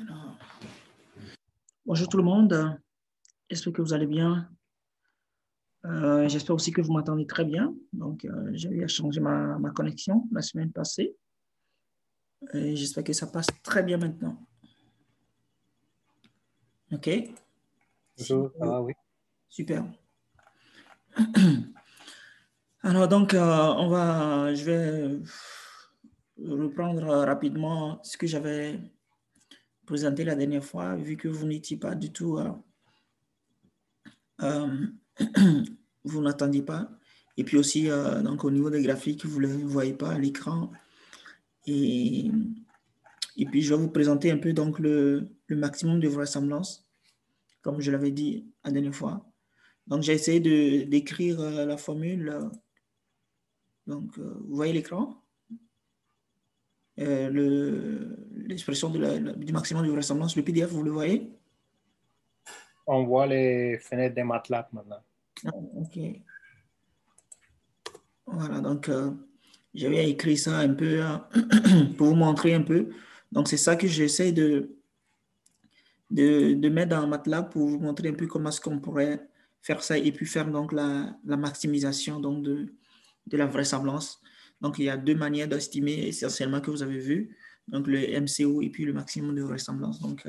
Alors, bonjour tout le monde, j'espère que vous allez bien. J'espère aussi que vous m'entendez très bien. Donc, j'ai eu à changer ma connexion la semaine passée. Et j'espère que ça passe très bien maintenant. OK? Bonjour, ça va, oui. Super. Alors, donc, je vais reprendre rapidement ce que j'avais présenté la dernière fois, vu que vous n'étiez pas du tout... vous n'attendiez pas. Et puis aussi, donc, au niveau des graphiques, vous ne les voyez pas à l'écran. Et puis, je vais vous présenter un peu donc, le maximum de vraisemblance, comme je l'avais dit la dernière fois. Donc, j'ai essayé d'écrire la formule. Donc, vous voyez l'écran? L'expression du maximum de vraisemblance, le PDF, vous le voyez? On voit les fenêtres des MATLAB maintenant. OK. Voilà, donc j'avais écrit ça un peu pour vous montrer un peu. Donc, c'est ça que j'essaie de mettre dans MATLAB pour vous montrer un peu comment est-ce qu'on pourrait faire ça et puis faire donc la maximisation donc, de la vraisemblance. Donc, il y a deux manières d'estimer essentiellement que vous avez vu. Donc, le MCO et puis le maximum de vraisemblance. Donc,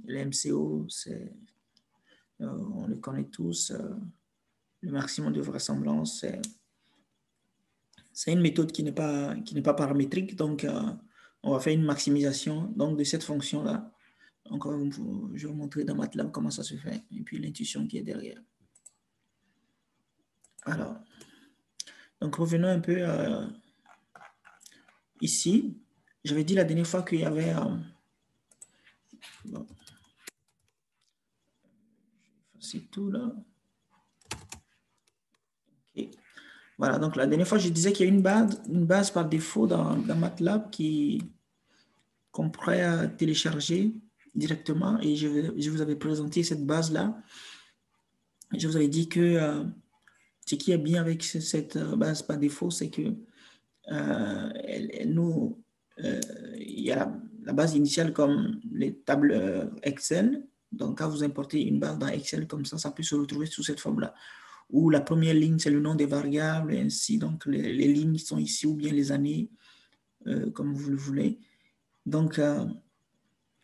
le MCO, on le connaît tous. Le maximum de vraisemblance, c'est une méthode qui n'est pas paramétrique. Donc, on va faire une maximisation donc, de cette fonction-là. Donc, je vais vous montrer dans MATLAB comment ça se fait et puis l'intuition qui est derrière. Alors, donc revenons un peu ici. J'avais dit la dernière fois qu'il y avait... bon. C'est tout là. Okay. Voilà, donc la dernière fois, je disais qu'il y a une base par défaut dans MATLAB qu'on pourrait télécharger directement et je vous avais présenté cette base-là. Je vous avais dit que ce qui est bien avec cette base par défaut, c'est que il y a la base initiale comme les tables Excel. Donc, quand vous importez une base dans Excel comme ça peut se retrouver sous cette forme-là. Où la première ligne, c'est le nom des variables, et ainsi. Donc, les lignes sont ici ou bien les années, comme vous le voulez. Donc,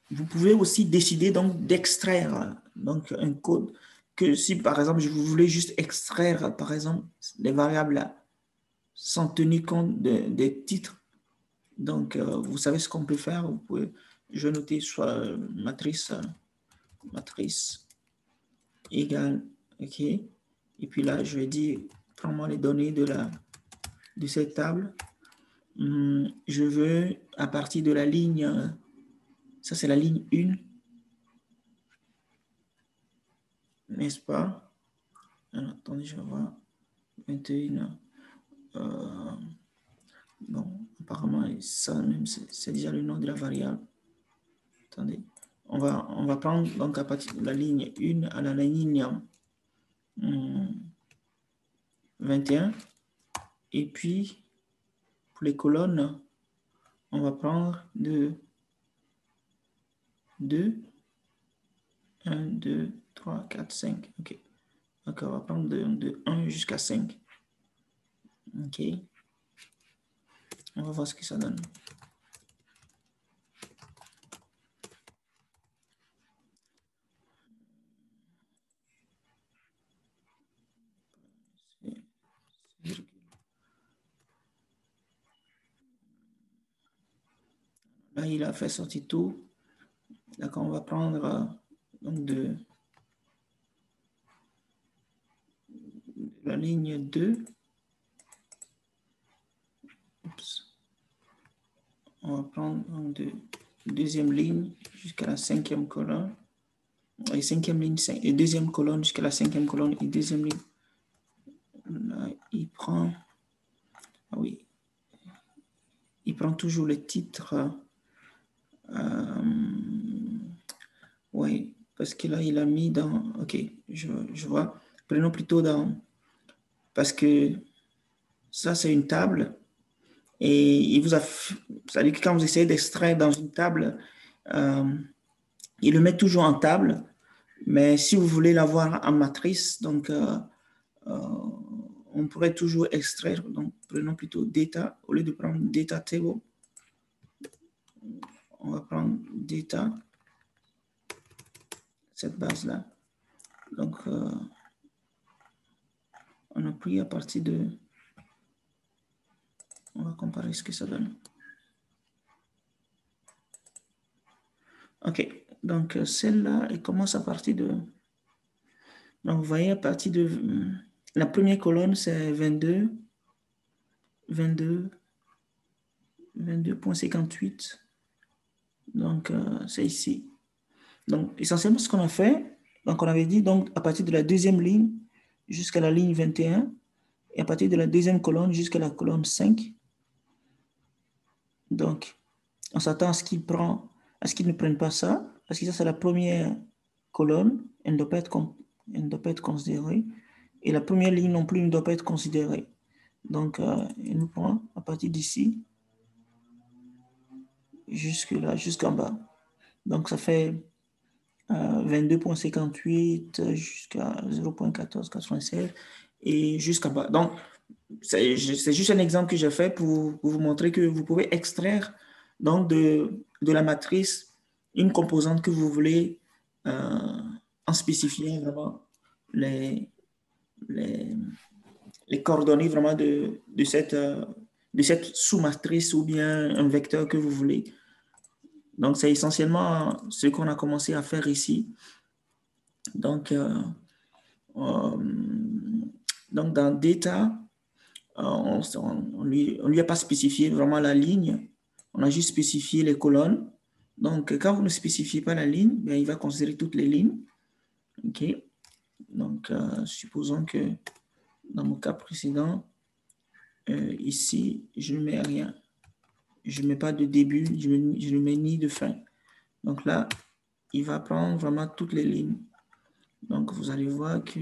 vous pouvez aussi décider donc d'extraire donc un code que si, par exemple, je voulais juste extraire, par exemple, les variables là, sans tenir compte des titres. Donc, vous savez ce qu'on peut faire. Vous pouvez, je vais noter soit matrice égale, OK. Et puis là, je vais dire, prends-moi les données de cette table. Je veux, à partir de la ligne, ça c'est la ligne 1, n'est-ce pas? Alors, attendez, je vais voir. 21. Bon, apparemment, ça même, c'est déjà le nom de la variable. Attendez. On va prendre donc à partir de la ligne 1 à la ligne 21. Et puis, pour les colonnes, on va prendre de 2, 1, 2, 3, 4, 5. OK. Donc, on va prendre de 1 jusqu'à 5. OK. On va voir ce que ça donne. Là, il a fait sortir tout. D'accord, on va prendre donc de la ligne 2. Oups. On va prendre donc de deuxième ligne jusqu'à la cinquième colonne. Et cinquième ligne, et deuxième colonne jusqu'à la cinquième colonne et deuxième ligne. Là, il prend... Ah oui. Il prend toujours le titre. Oui, parce que là, il a mis dans... OK, je vois. Prenons plutôt dans... Parce que ça, c'est une table. Et il vous a... C'est-à-dire que quand vous essayez d'extraire dans une table, il le met toujours en table, mais si vous voulez l'avoir en matrice, donc on pourrait toujours extraire, donc prenons plutôt data, au lieu de prendre data table, on va prendre data, cette base-là. Donc, on a pris à partir de, on va comparer ce que ça donne. OK, donc celle-là, elle commence à partir de, donc vous voyez à partir de, la première colonne c'est 22.58, donc c'est ici. Donc essentiellement ce qu'on a fait, donc on avait dit donc à partir de la deuxième ligne jusqu'à la ligne 21 et à partir de la deuxième colonne jusqu'à la colonne 5. Donc on s'attend à ce qu'il ne prenne pas ça, parce que ça c'est la première colonne, elle ne doit pas être considérée, et la première ligne non plus ne doit pas être considérée. Donc il nous prend à partir d'ici jusque là, jusqu'en bas. Donc ça fait 22.58 jusqu'à 0.1496 et jusqu'à bas. Donc c'est juste un exemple que j'ai fait pour vous montrer que vous pouvez extraire donc de la matrice une composante que vous voulez en spécifiant vraiment les coordonnées vraiment de cette sous-matrice ou bien un vecteur que vous voulez. Donc, c'est essentiellement ce qu'on a commencé à faire ici. Donc, dans Data, on lui a pas spécifié vraiment la ligne. On a juste spécifié les colonnes. Donc, quand vous ne spécifiez pas la ligne, bien, il va considérer toutes les lignes. OK. Donc, supposons que dans mon cas précédent, ici, je ne mets rien. Je ne mets pas de début, je ne mets ni de fin. Donc là, il va prendre vraiment toutes les lignes. Donc, vous allez voir que...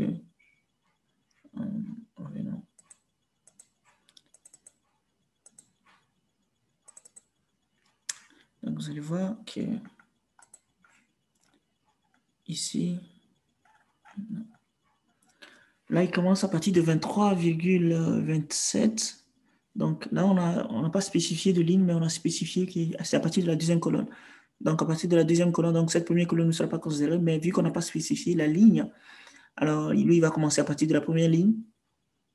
Donc, vous allez voir que ici, là, il commence à partir de 23,27. Donc là, on n'a pas spécifié de ligne, mais on a spécifié que c'est à partir de la deuxième colonne. Donc, à partir de la deuxième colonne, donc cette première colonne ne sera pas considérée, mais vu qu'on n'a pas spécifié la ligne, alors lui, il va commencer à partir de la première ligne.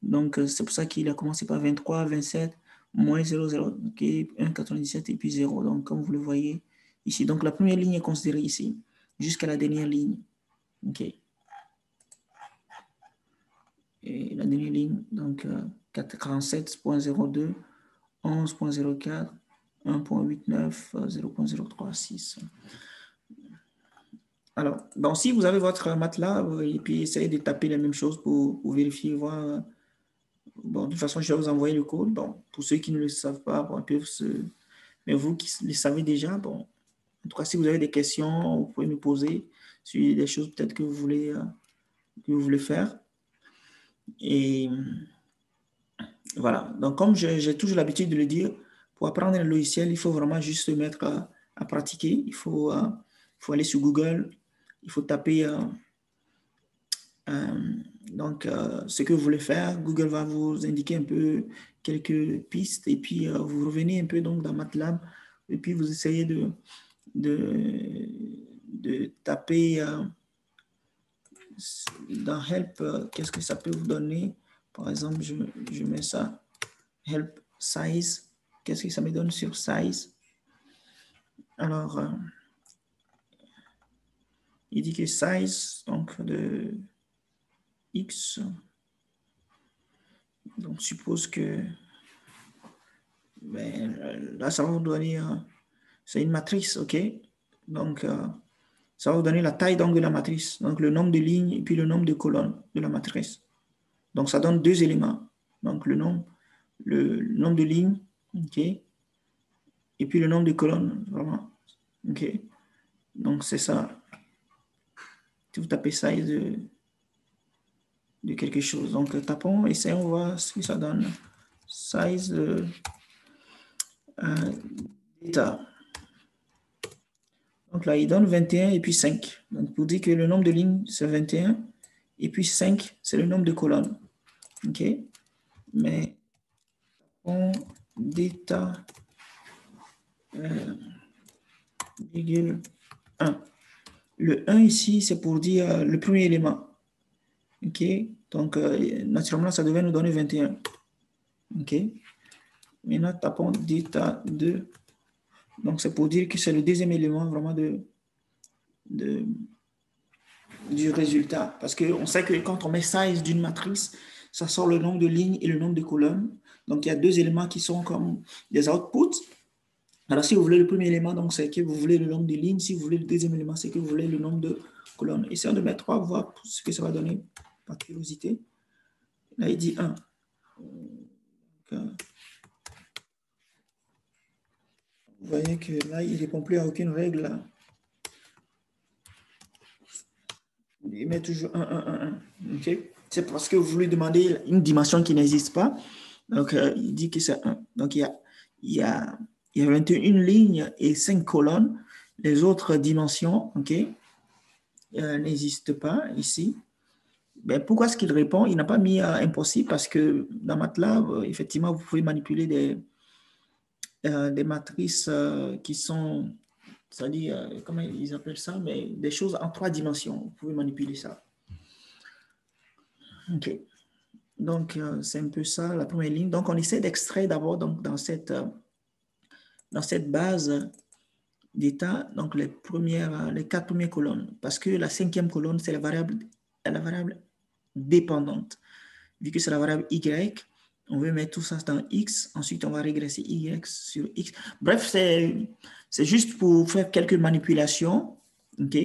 Donc, c'est pour ça qu'il a commencé par 23, 27, moins 0, 0, okay, 1,97 et puis 0. Donc, comme vous le voyez ici. Donc, la première ligne est considérée ici, jusqu'à la dernière ligne. OK. Et la dernière ligne, donc 47.02, 11.04, 1.89, 0.036. Alors, donc si vous avez votre MATLAB et puis essayez de taper la même chose pour vérifier, voir. Bon, de toute façon, je vais vous envoyer le code. Bon, pour ceux qui ne le savent pas, bon, mais vous qui le savez déjà, bon, en tout cas, si vous avez des questions, vous pouvez me poser sur des choses peut-être que vous voulez faire. Et voilà. Donc, comme j'ai toujours l'habitude de le dire, pour apprendre un logiciel, il faut vraiment juste se mettre à pratiquer. Il faut aller sur Google, il faut taper ce que vous voulez faire. Google va vous indiquer un peu quelques pistes et puis vous revenez un peu donc dans MATLAB et puis vous essayez de taper dans Help, qu'est-ce que ça peut vous donner? Par exemple, je mets ça, Help Size. Qu'est-ce que ça me donne sur Size? Alors, il dit que Size, donc de X, donc suppose que là, ça va vous donner, c'est une matrice, OK? Donc, ça va vous donner la taille donc, de la matrice, donc le nombre de lignes et puis le nombre de colonnes de la matrice. Donc, ça donne deux éléments. Donc, le nombre de lignes, OK? Et puis le nombre de colonnes, vraiment. OK? Donc, c'est ça. Si vous tapez size de quelque chose. Donc, tapons, essayons, voir ce que ça donne. Size data. Donc là, il donne 21 et puis 5. Donc, pour dire que le nombre de lignes, c'est 21. Et puis 5, c'est le nombre de colonnes. OK? Mais on d'état virgule 1. Le 1 ici, c'est pour dire le premier élément. OK? Donc, naturellement, ça devait nous donner 21. OK? Maintenant, tapons d'état 2. Donc, c'est pour dire que c'est le deuxième élément vraiment du résultat. Parce qu'on sait que quand on met size d'une matrice, ça sort le nombre de lignes et le nombre de colonnes. Donc, il y a deux éléments qui sont comme des outputs. Alors, si vous voulez le premier élément, donc c'est que vous voulez le nombre de lignes. Si vous voulez le deuxième élément, c'est que vous voulez le nombre de colonnes. Essayons de mettre 3, voir ce que ça va donner par curiosité. Là, il dit 1. Vous voyez que là, il ne répond plus à aucune règle. Là. Il met toujours 1, 1, 1, 1. Okay? C'est parce que vous lui demandez une dimension qui n'existe pas. Donc, il dit que c'est 1. Donc, il y a 21 lignes et 5 colonnes. Les autres dimensions, n'existent pas ici. Ben, pourquoi est-ce qu'il répond? Il n'a pas mis impossible parce que dans MATLAB, effectivement, vous pouvez manipuler des matrices qui sont, c'est-à-dire, comment ils appellent ça, mais des choses en 3 dimensions. Vous pouvez manipuler ça. OK. Donc, c'est un peu ça, la première ligne. Donc, on essaie d'extraire d'abord dans cette base d'état, donc les 4 premières colonnes, parce que la 5e colonne, c'est la variable dépendante. Vu que c'est la variable y, on veut mettre tout ça dans x, ensuite on va régresser y sur x. Bref, c'est juste pour faire quelques manipulations, OK,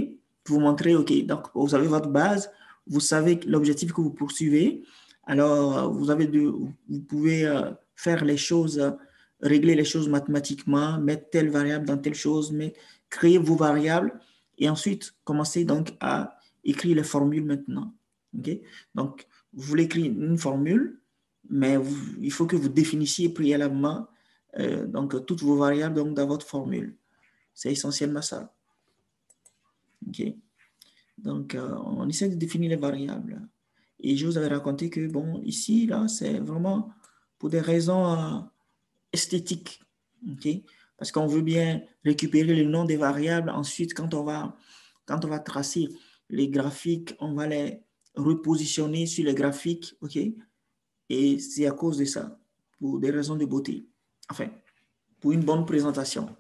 pour vous montrer, OK, donc vous avez votre base, vous savez l'objectif que vous poursuivez, alors vous pouvez faire les choses, régler les choses mathématiquement, mettre telle variable dans telle chose, créer vos variables et ensuite commencer donc à écrire les formules maintenant. OK? Donc, vous voulez écrire une formule, mais il faut que vous définissiez préalablement donc, toutes vos variables donc, dans votre formule. C'est essentiellement ça. OK? Donc, on essaie de définir les variables. Et je vous avais raconté que, bon, ici, là, c'est vraiment pour des raisons esthétiques. OK? Parce qu'on veut bien récupérer le nom des variables. Ensuite, quand on va tracer les graphiques, on va les repositionner sur les graphiques. OK? Et c'est à cause de ça, pour des raisons de beauté. Enfin, pour une bonne présentation.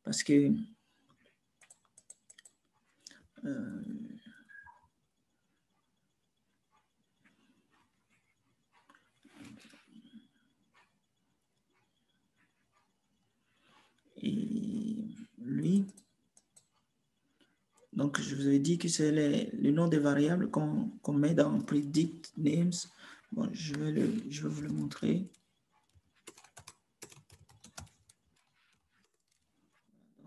Parce que et lui, donc je vous avais dit que c'est le nom des variables qu'on met dans predict names. Bon, je vais vous le montrer.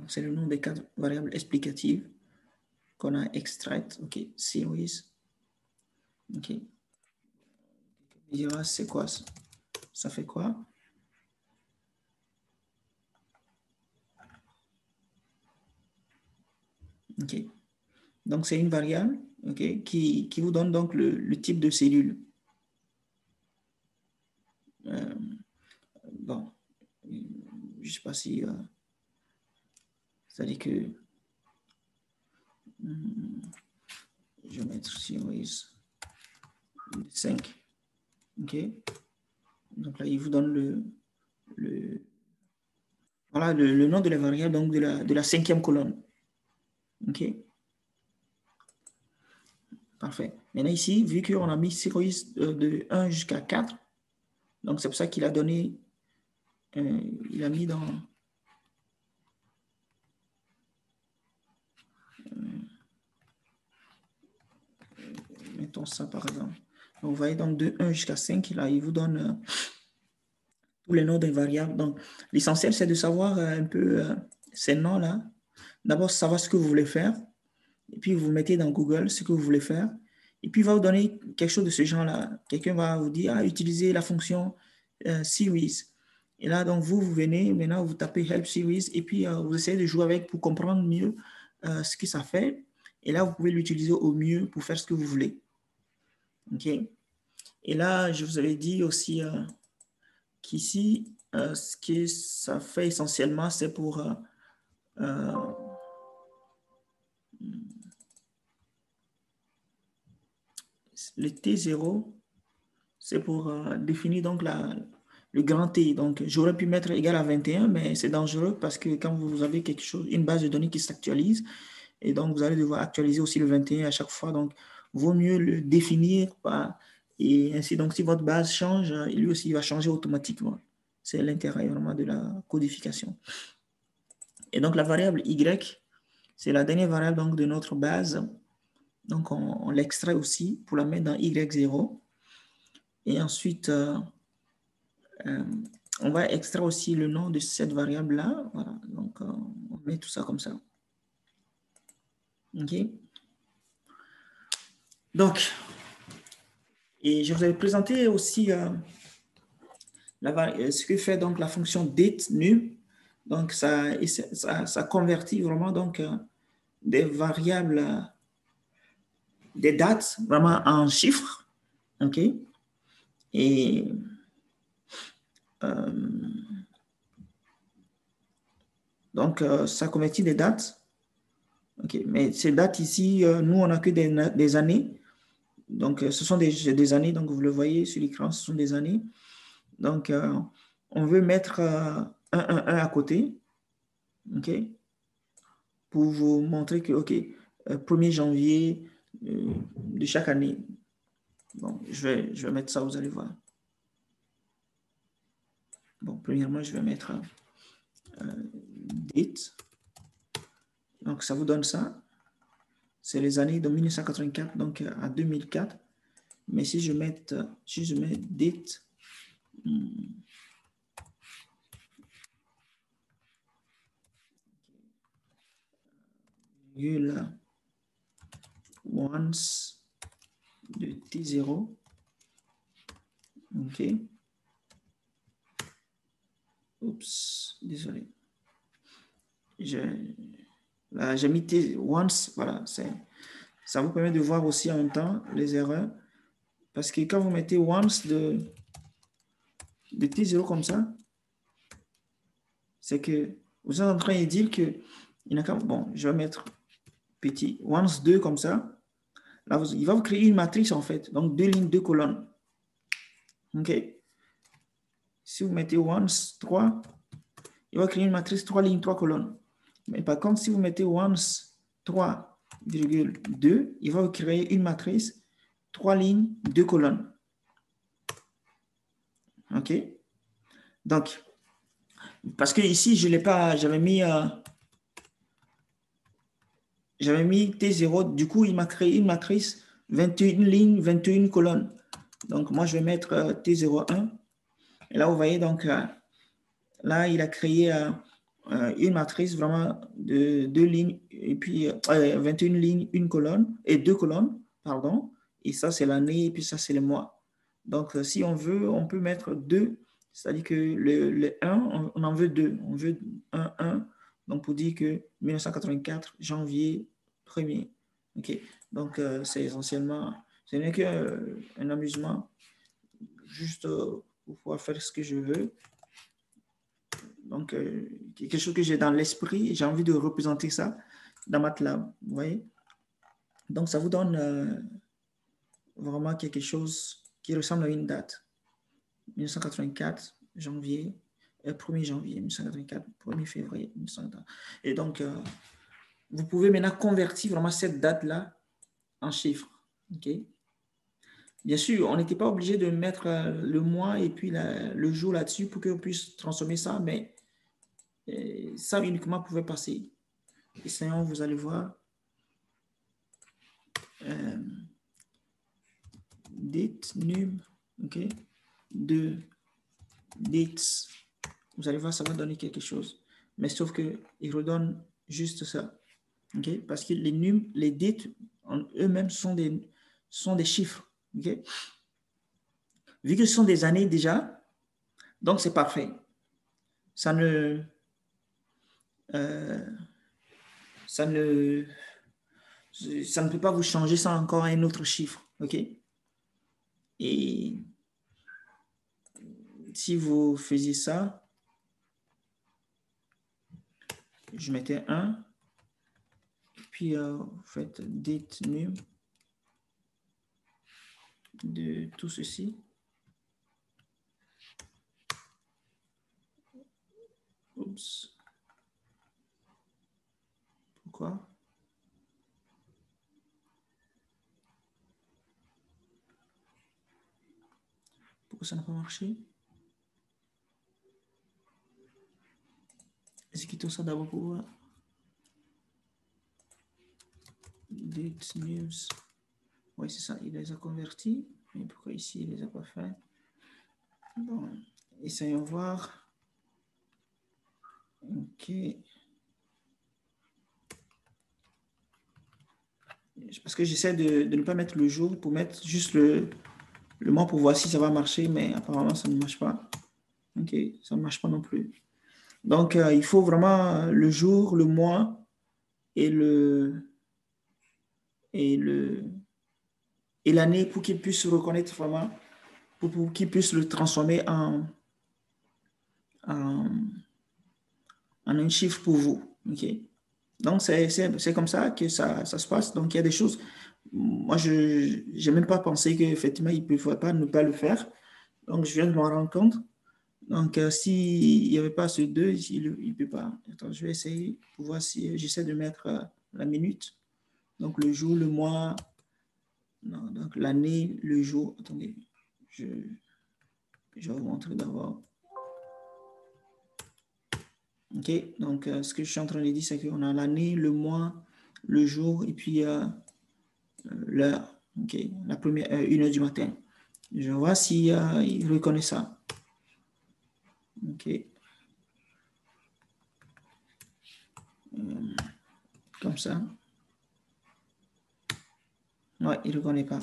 C'est le nom des 4 variables explicatives qu'on a extraites. OK, series. OK. C'est quoi ça? Ça fait quoi? OK. Donc, c'est une variable qui vous donne donc le type de cellule. Bon, je ne sais pas si... c'est-à-dire que... je vais mettre series 5. OK. Donc là, il vous donne voilà, le nom de la variable donc de la 5e colonne. OK. Parfait. Maintenant ici, vu qu'on a mis series de 1 jusqu'à 4, donc c'est pour ça qu'il a donné, il a mis dans... mettons ça par exemple. Donc, vous voyez donc de 1 jusqu'à 5, là, il vous donne tous les noms des variables. Donc, l'essentiel, c'est de savoir un peu ces noms-là. D'abord, savoir ce que vous voulez faire. Et puis, vous mettez dans Google ce que vous voulez faire. Et puis, il va vous donner quelque chose de ce genre-là. Quelqu'un va vous dire, utilisez la fonction series. Et là, donc, vous venez, maintenant, vous tapez Help Series et puis vous essayez de jouer avec pour comprendre mieux ce que ça fait. Et là, vous pouvez l'utiliser au mieux pour faire ce que vous voulez. OK? Et là, je vous avais dit aussi qu'ici, ce que ça fait essentiellement, c'est pour le T0, c'est pour définir donc le grand T. Donc, j'aurais pu mettre égal à 21, mais c'est dangereux parce que quand vous avez quelque chose, une base de données qui s'actualise, et donc vous allez devoir actualiser aussi le 21 à chaque fois. Donc, vaut mieux le définir et ainsi, donc, si votre base change, lui aussi, il va changer automatiquement. C'est l'intérêt vraiment de la codification. Et donc, la variable Y, c'est la dernière variable donc, de notre base. Donc, on l'extrait aussi pour la mettre dans Y0. Et ensuite, on va extraire aussi le nom de cette variable-là. Voilà. Donc, on met tout ça comme ça. OK? Donc, et je vous avais présenté aussi ce que fait donc la fonction date_num. Donc, ça convertit vraiment donc, des variables, des dates vraiment en chiffres. OK? Et donc, ça convertit des dates. OK? Mais ces dates ici, nous, on n'a que des années. Donc, ce sont des années. Donc, vous le voyez sur l'écran, ce sont des années. Donc, on veut mettre 1 à côté. OK? Pour vous montrer que, OK, 1er janvier de chaque année. Bon, je vais mettre ça, vous allez voir. Bon, premièrement, je vais mettre date. Donc, ça vous donne ça. C'est les années de 1984 donc à 2004. Mais si je mets date, once de T0. OK. Oups, désolé. Là, j'ai mis once, voilà. Ça vous permet de voir aussi en même temps les erreurs. Parce que quand vous mettez once de T0 comme ça, c'est que vous êtes en train de dire que il n'a qu'à. Bon, je vais mettre petit once 2 comme ça. Là, il va vous créer une matrice en fait. Donc 2 lignes, 2 colonnes. OK? Si vous mettez once 3, il va créer une matrice 3 lignes, 3 colonnes. Mais par contre, si vous mettez once 3,2, il va vous créer une matrice 3 lignes, 2 colonnes. OK? Donc, parce que ici, je ne l'ai pas, j'avais mis T0, du coup, il m'a créé une matrice 21 lignes, 21 colonnes. Donc, moi, je vais mettre T01. Et là, vous voyez, donc, là, il a créé une matrice vraiment de 2 lignes, et puis 21 lignes, une colonne, et 2 colonnes, pardon. Et ça, c'est l'année, et puis ça, c'est le mois. Donc, si on veut, on peut mettre 2, c'est-à-dire que le 1, on en veut 2. On veut 1. Donc, pour dire que 1984, janvier 1er. OK. Donc, c'est essentiellement, ce n'est qu'un amusement, juste pour pouvoir faire ce que je veux. Donc, quelque chose que j'ai dans l'esprit, j'ai envie de représenter ça dans MATLAB, vous voyez? Donc, ça vous donne vraiment quelque chose qui ressemble à une date. 1984, janvier, 1er janvier 1984, 1er février 1984. Et donc, vous pouvez maintenant convertir vraiment cette date-là en chiffres. OK? Bien sûr, on n'était pas obligé de mettre le mois et puis le jour là-dessus pour qu'on puisse transformer ça, mais ça uniquement pouvait passer. Essayons, vous allez voir. Date, num, OK? De dates. Vous allez voir, ça va donner quelque chose. Mais sauf qu'il redonne juste ça. OK? Parce que les num, les dates, eux-mêmes sont des chiffres. OK? Vu que ce sont des années déjà, donc c'est parfait. ça ne, ça ne, ça ne peut pas vous changer sans encore un autre chiffre. OK? Et si vous faisiez ça, je mettais 1, puis vous faites date num de tout ceci. Oups. Pourquoi? Pourquoi ça n'a pas marché? Exécutons ça d'abord pour voir. Date news. Oui, c'est ça, il les a convertis. Mais pourquoi ici, il ne les a pas fait? Bon, essayons voir. OK. Parce que j'essaie de ne pas mettre le jour pour mettre juste le mois pour voir si ça va marcher, mais apparemment, ça ne marche pas. OK, ça ne marche pas non plus. Donc, il faut vraiment le jour, le mois et l'année pour qu'il puisse se reconnaître vraiment, pour qu'il puisse le transformer en un chiffre pour vous. OK? Donc, c'est comme ça que ça se passe. Donc, il y a des choses. Moi, je n'ai même pas pensé qu'effectivement, il ne pouvait pas ne pas le faire. Donc, je viens de m'en rendre compte. Donc, s'il n'y avait pas ce 2, il ne peut pas. Attends, je vais essayer pour voir si j'essaie de mettre la minute. Donc, le jour, le mois, non, donc l'année, le jour. Attendez, je vais vous montrer d'abord. OK, donc ce que je suis en train de dire, c'est qu'on a l'année, le mois, le jour et puis l'heure. OK, la première, 1h du matin. Je vois si il reconnaît ça. OK. Comme ça. Ouais, il ne reconnaît pas.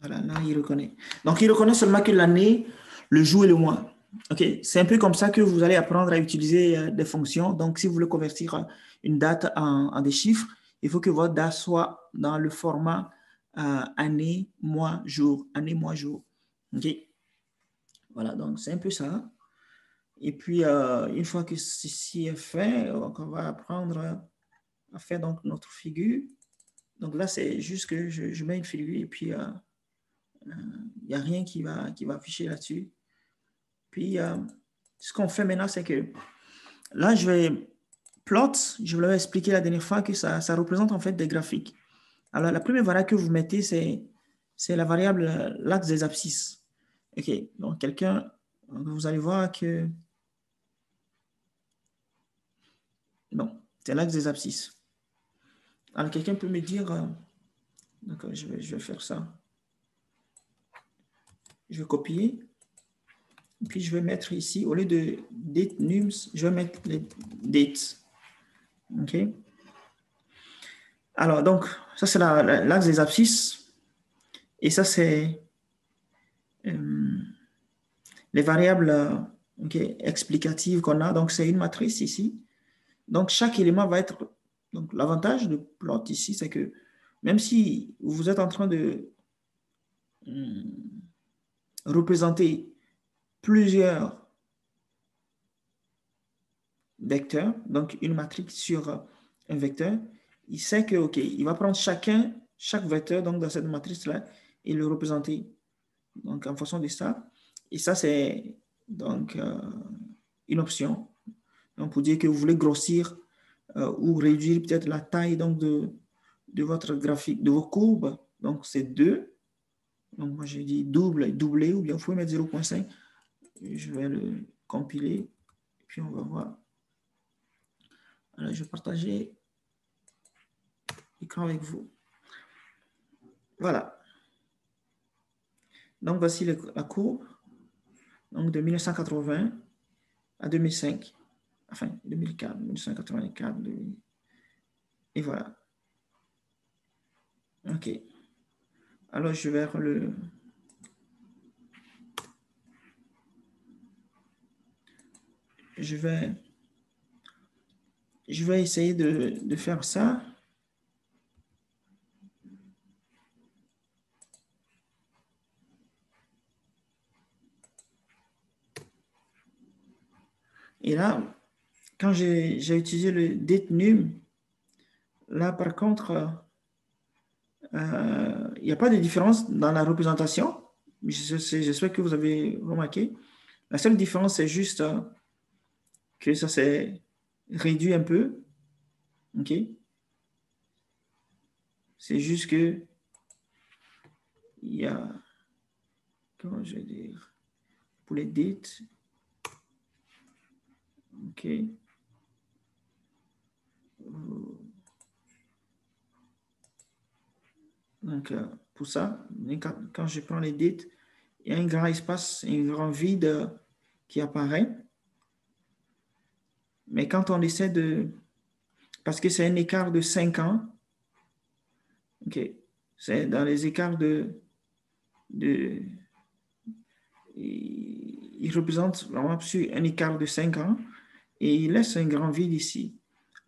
Voilà, là, il reconnaît. Donc, il reconnaît seulement que l'année, le jour et le mois. OK, c'est un peu comme ça que vous allez apprendre à utiliser des fonctions. Donc, si vous voulez convertir une date en des chiffres, il faut que votre date soit dans le format année, mois, jour. Année, mois, jour. OK. Voilà, donc c'est un peu ça. Et puis, une fois que ceci est fait, on va apprendre à faire donc notre figure. Donc là, c'est juste que je mets une figure et puis il n'y a rien qui va afficher là-dessus. Puis, ce qu'on fait maintenant, c'est que là, je vais plot, je vous l'avais expliqué la dernière fois que ça représente en fait des graphiques. Alors, la première variable que vous mettez, c'est la variable l'axe des abscisses. OK, donc vous allez voir que, non, c'est l'axe des abscisses. Alors, quelqu'un peut me dire, d'accord, je vais faire ça. Je vais copier. Et puis, je vais mettre ici, au lieu de date nums, je vais mettre les dates. OK. Alors, donc, ça, c'est l'axe des abscisses. Et ça, c'est les variables explicatives qu'on a. Donc, c'est une matrice ici. Donc, chaque élément va être... Donc, l'avantage de plot ici, c'est que même si vous êtes en train de représenter plusieurs vecteurs, donc une matrice sur un vecteur, il sait que, OK, il va prendre chaque vecteur donc dans cette matrice-là et le représenter donc en fonction de ça. Et ça, c'est donc une option. Donc, pour dire que vous voulez grossir ou réduire peut-être la taille donc, de votre graphique, de vos courbes. Donc, c'est 2. Donc, moi, j'ai dit double, doubler, ou bien vous pouvez mettre 0,5. Je vais le compiler. Et puis, on va voir. Alors, je vais partager l'écran avec vous. Voilà. Donc, voici la courbe. Donc, de 1980 à 2005. Enfin, 2004, 1984, 2000. Et voilà. OK. Alors, je vais le... je vais essayer de faire ça. Et là, quand j'ai utilisé le date num, là, par contre, il n'y a pas de différence dans la représentation. J'espère que vous avez remarqué. La seule différence, c'est juste que ça s'est réduit un peu. OK? C'est juste que il y a, comment je vais dire, pour les dates. OK. Donc, pour ça, quand je prends les dates, il y a un grand espace, un grand vide qui apparaît. Mais quand on essaie de... Parce que c'est un écart de 5 ans. OK. C'est dans les écarts il représente vraiment un écart de 5 ans et il laisse un grand vide ici.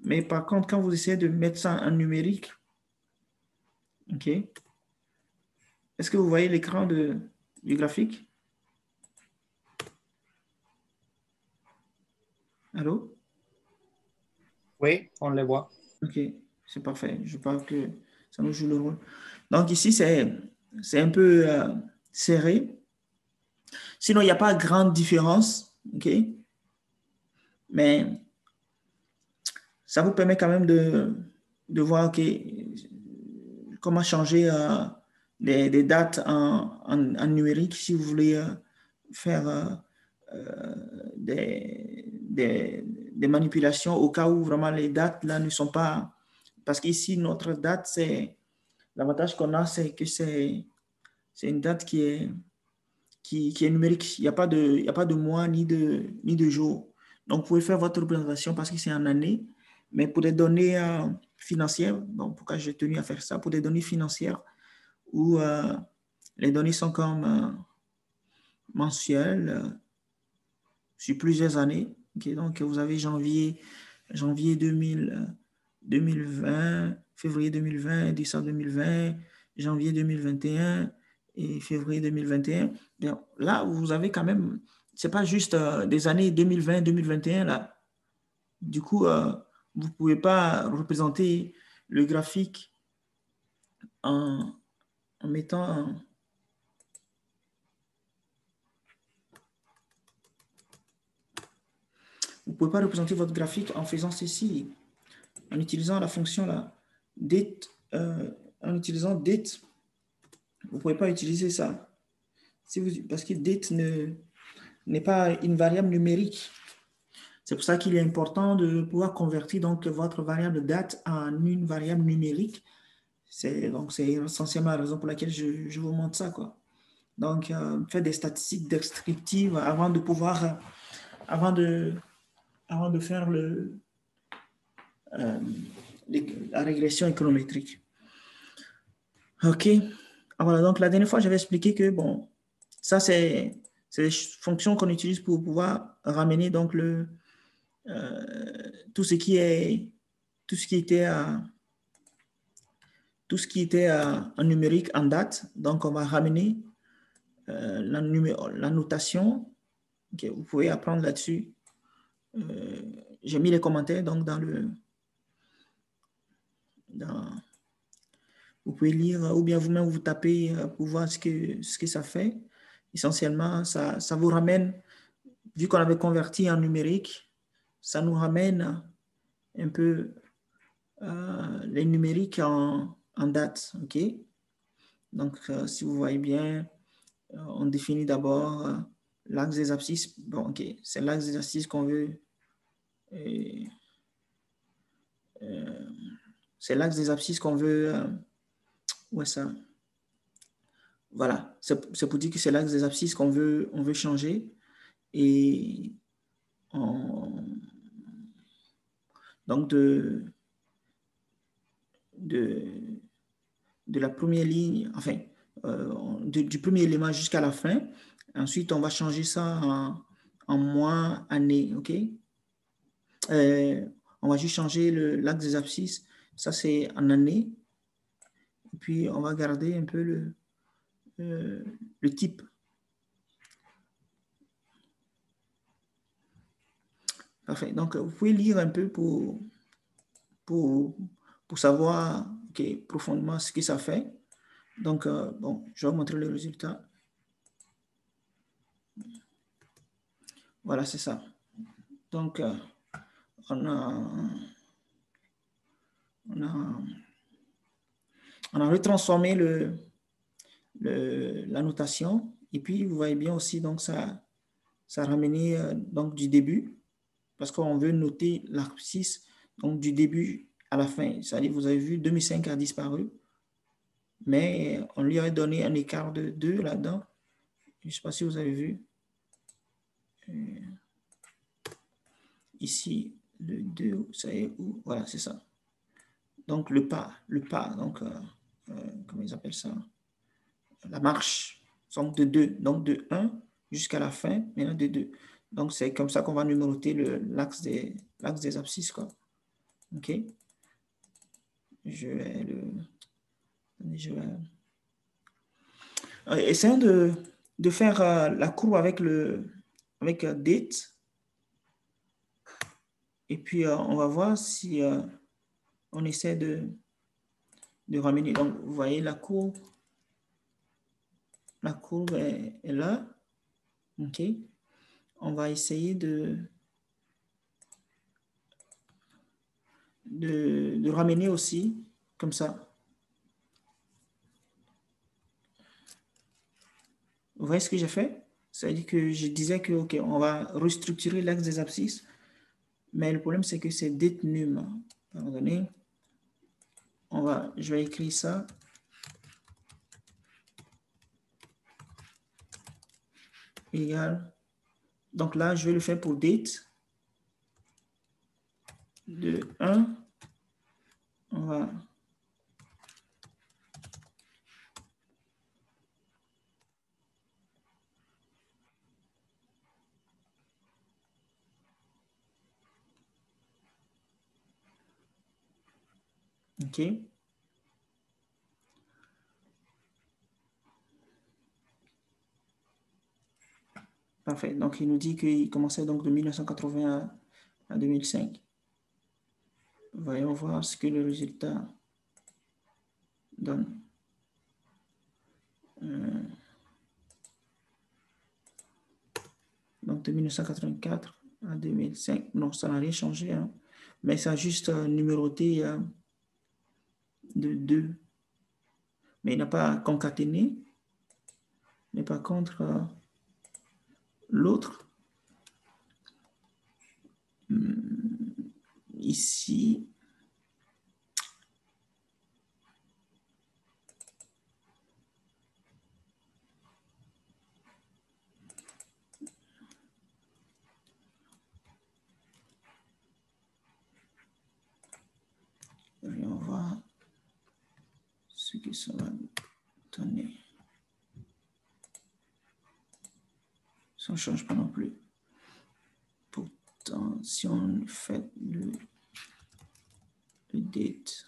Mais par contre, quand vous essayez de mettre ça en numérique, OK, est-ce que vous voyez l'écran du graphique? Allô? Oui, on le voit. OK, c'est parfait. Je parle que ça nous joue le rôle. Donc ici, c'est un peu serré. Sinon, il n'y a pas grande différence. OK? Mais ça vous permet quand même de voir OK, comment changer des dates en numérique si vous voulez faire des manipulations au cas où vraiment les dates là ne sont pas... Parce qu'ici, notre date, l'avantage qu'on a, c'est que c'est une date qui est numérique. Il n'y a pas de mois ni de jours. Donc, vous pouvez faire votre représentation parce que c'est en année, mais pour des données financières, bon, pourquoi j'ai tenu à faire ça? Pour des données financières où les données sont comme mensuelles sur plusieurs années. Okay? Donc, vous avez janvier 2020, février 2020, décembre 2020, janvier 2021 et février 2021. Bien, là, vous avez quand même, c'est pas juste des années 2020, 2021 là. Du coup, vous ne pouvez pas représenter le graphique en mettant... Vous ne pouvez pas représenter votre graphique en faisant ceci, en utilisant la fonction là, date, en utilisant date. Vous ne pouvez pas utiliser ça. Parce que date n'est pas une variable numérique. C'est pour ça qu'il est important de pouvoir convertir donc votre variable date en une variable numérique. Donc, c'est essentiellement la raison pour laquelle je vous montre ça, quoi. Donc, faire des statistiques descriptives avant de pouvoir, avant de faire la régression économétrique. OK. Voilà, donc la dernière fois, j'avais expliqué que, bon, ça, c'est des fonctions qu'on utilise pour pouvoir ramener donc tout ce qui était en numérique en date. Donc, on va ramener la notation. Okay, vous pouvez apprendre là-dessus. J'ai mis les commentaires donc vous pouvez lire ou bien vous-même vous tapez pour voir ce que ça fait. Essentiellement, ça vous ramène, vu qu'on avait converti en numérique, ça nous ramène un peu les numériques en date. OK? Donc, si vous voyez bien, on définit d'abord l'axe des abscisses. Bon, OK, c'est l'axe des abscisses qu'on veut. C'est l'axe des abscisses qu'on veut. Où est ça? Voilà, c'est pour dire que c'est l'axe des abscisses on veut changer. Et donc de la première ligne, enfin, du premier élément jusqu'à la fin. Ensuite, on va changer ça en mois, année, OK? on va juste changer l'axe des abscisses. Ça, c'est en année. Et puis, on va garder un peu le type. Parfait. Donc, vous pouvez lire un peu pour savoir profondément ce que ça fait. Donc, bon, je vais vous montrer le résultat. Voilà, c'est ça. Donc, on a retransformé la notation. Et puis, vous voyez bien aussi, donc, ça a ramené donc, du début, parce qu'on veut noter l'abscisse donc du début à la fin. C'est-à-dire, vous avez vu, 2005 a disparu, mais on lui a donné un écart de 2 là-dedans. Je ne sais pas si vous avez vu. Ici, le 2, ça est où? Voilà, c'est ça. Donc, le pas, donc, comment ils appellent ça? La marche, donc de 2, donc de 1 jusqu'à la fin, maintenant de 2. Donc, c'est comme ça qu'on va numéroter l'axe des abscisses, quoi. OK? Essayons de faire la courbe avec date. Et puis, on va voir si on essaie de ramener. Donc, vous voyez la courbe. La courbe est là. OK? On va essayer de ramener aussi, comme ça. Vous voyez ce que j'ai fait? C'est-à-dire que je disais que, OK, on va restructurer l'axe des abscisses, mais le problème, c'est que c'est détenu. Pardonnez. Je vais écrire ça. Égal. Donc là, je vais le faire pour date. De 1. On va... OK. Parfait. Donc, il nous dit qu'il commençait donc de 1980 à 2005. Voyons voir ce que le résultat donne. Donc, de 1984 à 2005. Non, ça n'a rien changé. Hein. Mais ça a juste numéroté de 2. Mais il n'a pas concaténé. Mais par contre, l'autre, ici, on va voir ce que ça va donner. Ça ne change pas non plus. Pourtant, si on fait le date,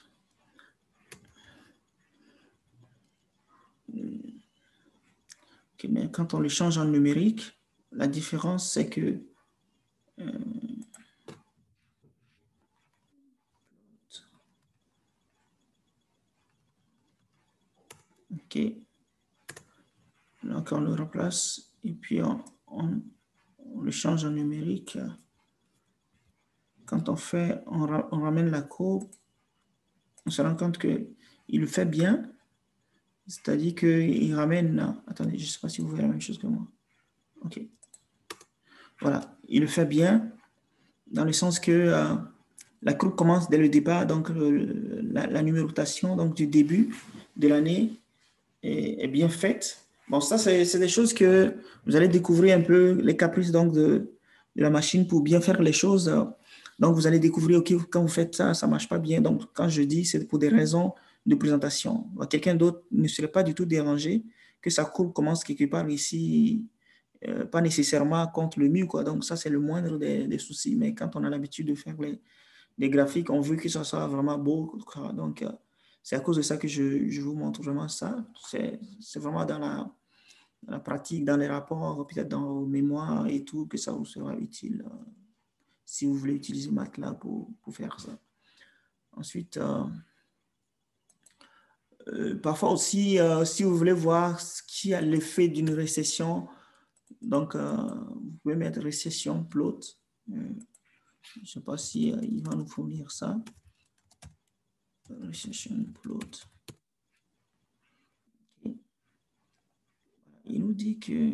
okay, mais quand on le change en numérique, la différence, c'est que OK. Donc, on le remplace et puis on le change en numérique. Quand on ramène la courbe, on se rend compte qu'il le fait bien. C'est-à-dire qu'il ramène... Attendez, je ne sais pas si vous voyez la même chose que moi. OK. Voilà, il le fait bien dans le sens que la courbe commence dès le départ, donc la numérotation donc, du début de l'année est bien faite. Bon, ça, c'est des choses que vous allez découvrir un peu, les caprices donc, de la machine pour bien faire les choses. Donc, vous allez découvrir, OK, quand vous faites ça, ça ne marche pas bien. Donc, quand je dis, c'est pour des raisons de présentation. Quelqu'un d'autre ne serait pas du tout dérangé que sa courbe commence quelque part ici pas nécessairement contre le mur, quoi. Donc, ça, c'est le moindre des soucis. Mais quand on a l'habitude de faire les graphiques, on veut que ça soit vraiment beau, quoi. Donc, c'est à cause de ça que je vous montre vraiment ça. C'est vraiment dans la pratique, dans les rapports, peut-être dans vos mémoires et tout, que ça vous sera utile si vous voulez utiliser MATLAB pour faire ça. Ensuite, parfois aussi, si vous voulez voir ce qui a l'effet d'une récession, donc vous pouvez mettre récession plot. Je ne sais pas si il va nous fournir ça. Récession plot. Okay. Il nous dit que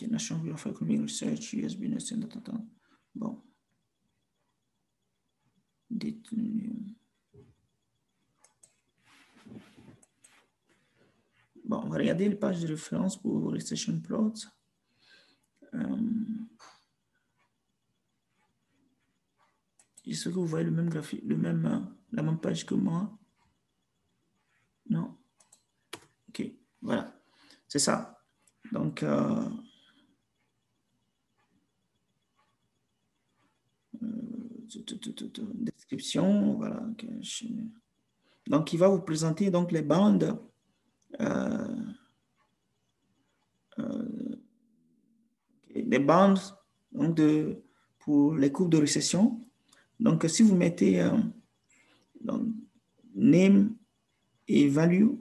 National Bureau of Economic Research, US Business Center. Bon. Bon, on va regarder les pages de référence pour Recession Plot. Est-ce que vous voyez le même graphique, la même page que moi? Non? Ok, voilà. C'est ça. Donc, description, voilà. Donc, il va vous présenter donc les bandes. Des bandes donc pour les courbes de récession. Donc, si vous mettez donc, name et value,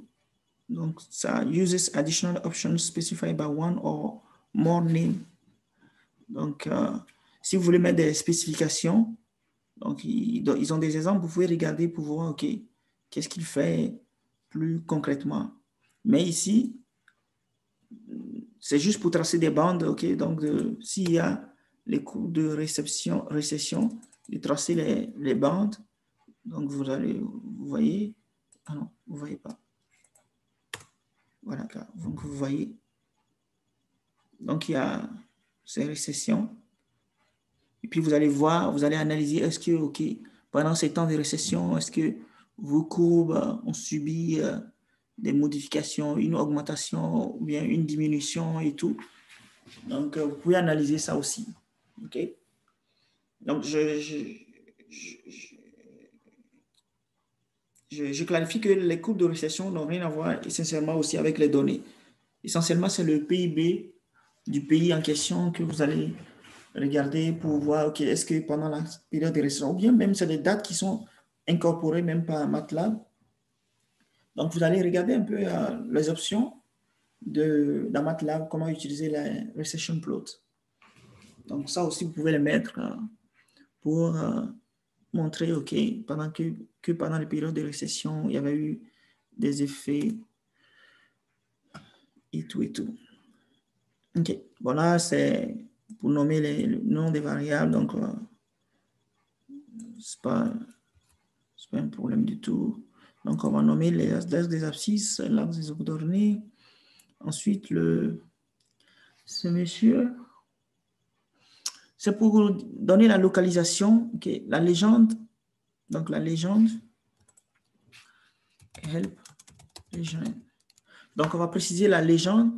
donc ça uses additional options specified by one or more name. Donc, si vous voulez mettre des spécifications, donc ils ont des exemples, vous pouvez regarder pour voir, OK, qu'est-ce qu'il fait plus concrètement. Mais ici, c'est juste pour tracer des bandes, OK, donc s'il y a les courbes de récession, de tracer les bandes, donc vous voyez, ah non, vous ne voyez pas. Voilà, donc vous voyez. Donc il y a ces récessions. Et puis vous allez voir, vous allez analyser, est-ce que, OK, pendant ces temps de récession, est-ce que vos courbes ont subi des modifications, une augmentation ou bien une diminution et tout. Donc vous pouvez analyser ça aussi. OK? Donc je clarifie que les courbes de récession n'ont rien à voir essentiellement aussi avec les données. Essentiellement, c'est le PIB du pays en question que vous allez regarder pour voir, OK, est-ce que pendant la période de récession, ou bien même c'est des dates qui sont incorporées même par MATLAB. Donc, vous allez regarder un peu les options dans MATLAB, comment utiliser la recession plot. Donc, ça aussi, vous pouvez les mettre pour montrer, OK, que pendant les périodes de récession, il y avait eu des effets et tout et tout. OK, bon là, c'est pour nommer le nom des variables, donc c'est pas un problème du tout. Donc, on va nommer l'axe des abscisses, l'axe des coordonnées. Ensuite, ce monsieur, c'est pour donner la localisation, okay, la légende. Donc, la légende, help, légende. Donc, on va préciser la légende.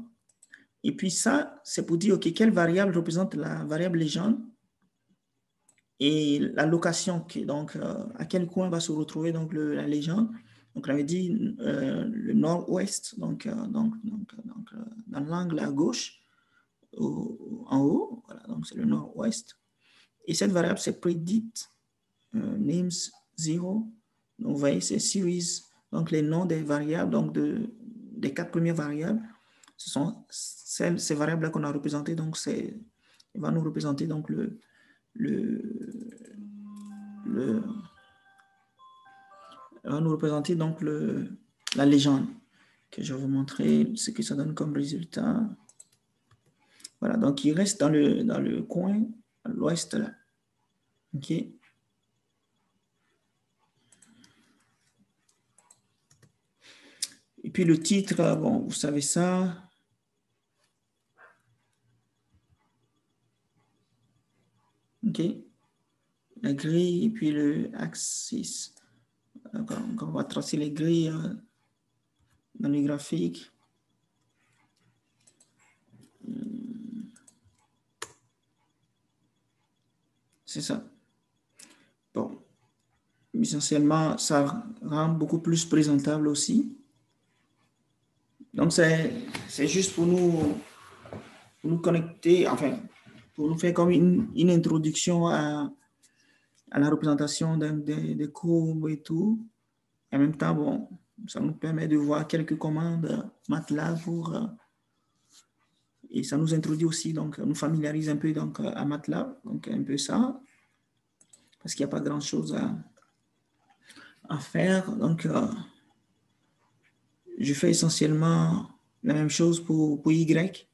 Et puis ça, c'est pour dire, OK, quelle variable représente la variable légende et la location, okay, donc à quel coin va se retrouver donc la légende. Donc, on avait dit le nord-ouest, donc dans l'angle à gauche, en haut, voilà, donc c'est le nord-ouest. Et cette variable, c'est predicte, names 0. Donc, vous voyez, c'est series, donc les noms des variables, donc des 4 premières variables, ce sont ces variables-là qu'on a représentées, donc il va nous représenter donc va nous représenter donc la légende que je vais vous montrer ce que ça donne comme résultat. Voilà, donc il reste dans le coin à l'ouest là. OK. Et puis le titre, bon, vous savez ça. OK. La grille et puis le axis. Donc, on va tracer les grilles dans les graphiques. C'est ça. Bon. Essentiellement, ça rend beaucoup plus présentable aussi. Donc, c'est juste pour nous connecter, enfin, pour nous faire comme une introduction à la représentation des courbes et tout. En même temps, bon, ça nous permet de voir quelques commandes MATLAB et ça nous introduit aussi, donc, nous familiarise un peu donc, à MATLAB, donc un peu ça, parce qu'il n'y a pas grand-chose à faire. Donc, je fais essentiellement la même chose pour Y.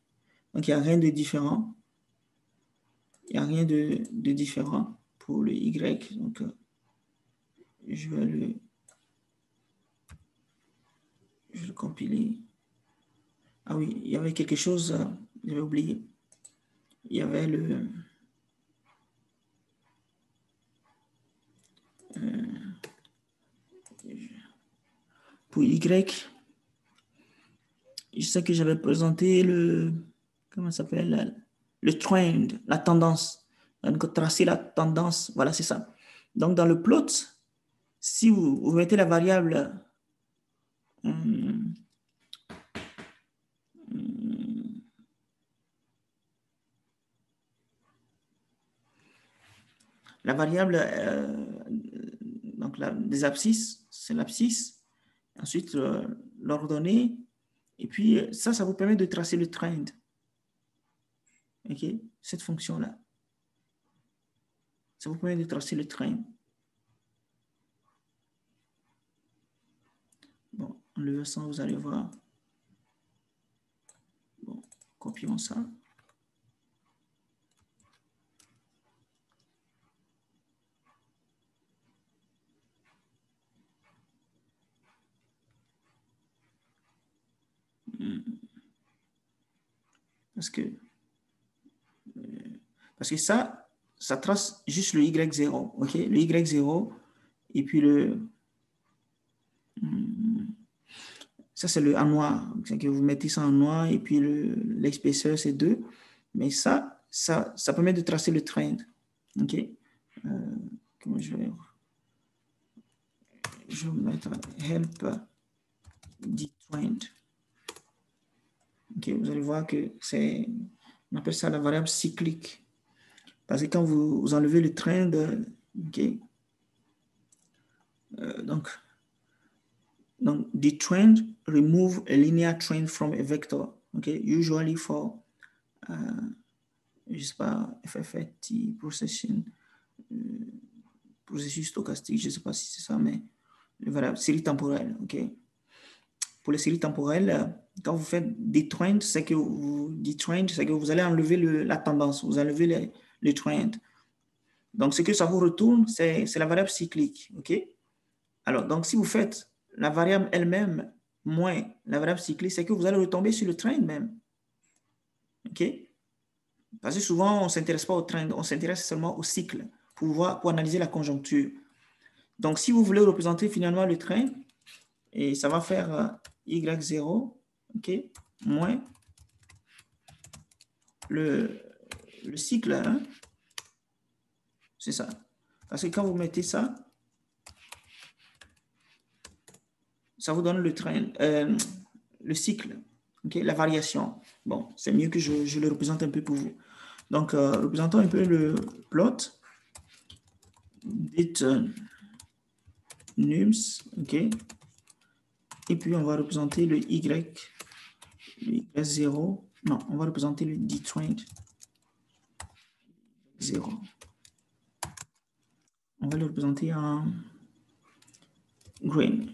Donc, il n'y a rien de différent. Il n'y a rien de différent pour le Y. Donc, je vais le compiler. Ah oui, il y avait quelque chose, j'avais oublié. Il y avait pour Y, je sais que j'avais présenté comment ça s'appelle, le trend, la tendance. Donc, tracer la tendance, voilà, c'est ça. Donc, dans le plot, si vous mettez la variable la variable donc des abscisses, c'est l'abscisse. Ensuite, l'ordonnée. Et puis, ça vous permet de tracer le trend. OK? Cette fonction-là. Ça vous permet de tracer le trend. Bon, en le versant, vous allez voir. Bon, copions ça. Parce que ça trace juste le Y0. OK? Le Y0. Et puis ça, c'est le en noir. C'est que vous mettez ça en noir et puis l'épaisseur, c'est 2. Mais ça permet de tracer le trend. OK? Comment je vais mettre help trend. OK? Vous allez voir que on appelle ça la variable cyclique. Parce que quand vous enlevez le trend, OK? Donc, the trend remove a linear trend from a vector. Okay, usually for, je sais pas, FFT procession, processus stochastique, je sais pas si c'est ça, mais voilà, série temporelle. Ok. Pour les séries temporelles, quand vous faites des trends, c'est que vous allez enlever la tendance, vous enlevez le trend. Donc, ce que ça vous retourne, c'est la variable cyclique. Ok. Alors, donc, si vous faites la variable elle-même moins la variable cyclique, c'est que vous allez retomber sur le trend même. OK? Parce que souvent, on ne s'intéresse pas au trend, on s'intéresse seulement au cycle pour analyser la conjoncture. Donc, si vous voulez représenter finalement le trend, et ça va faire Y0, OK, moins le cycle, hein? C'est ça. Parce que quand vous mettez ça, ça vous donne le trend, le cycle, okay, la variation. Bon, c'est mieux que je le représente un peu pour vous. Donc, représentons un peu le plot. Dit nums, ok. Et puis, on va représenter le Y0. Non, on va représenter le dtrend 0. On va le représenter en green.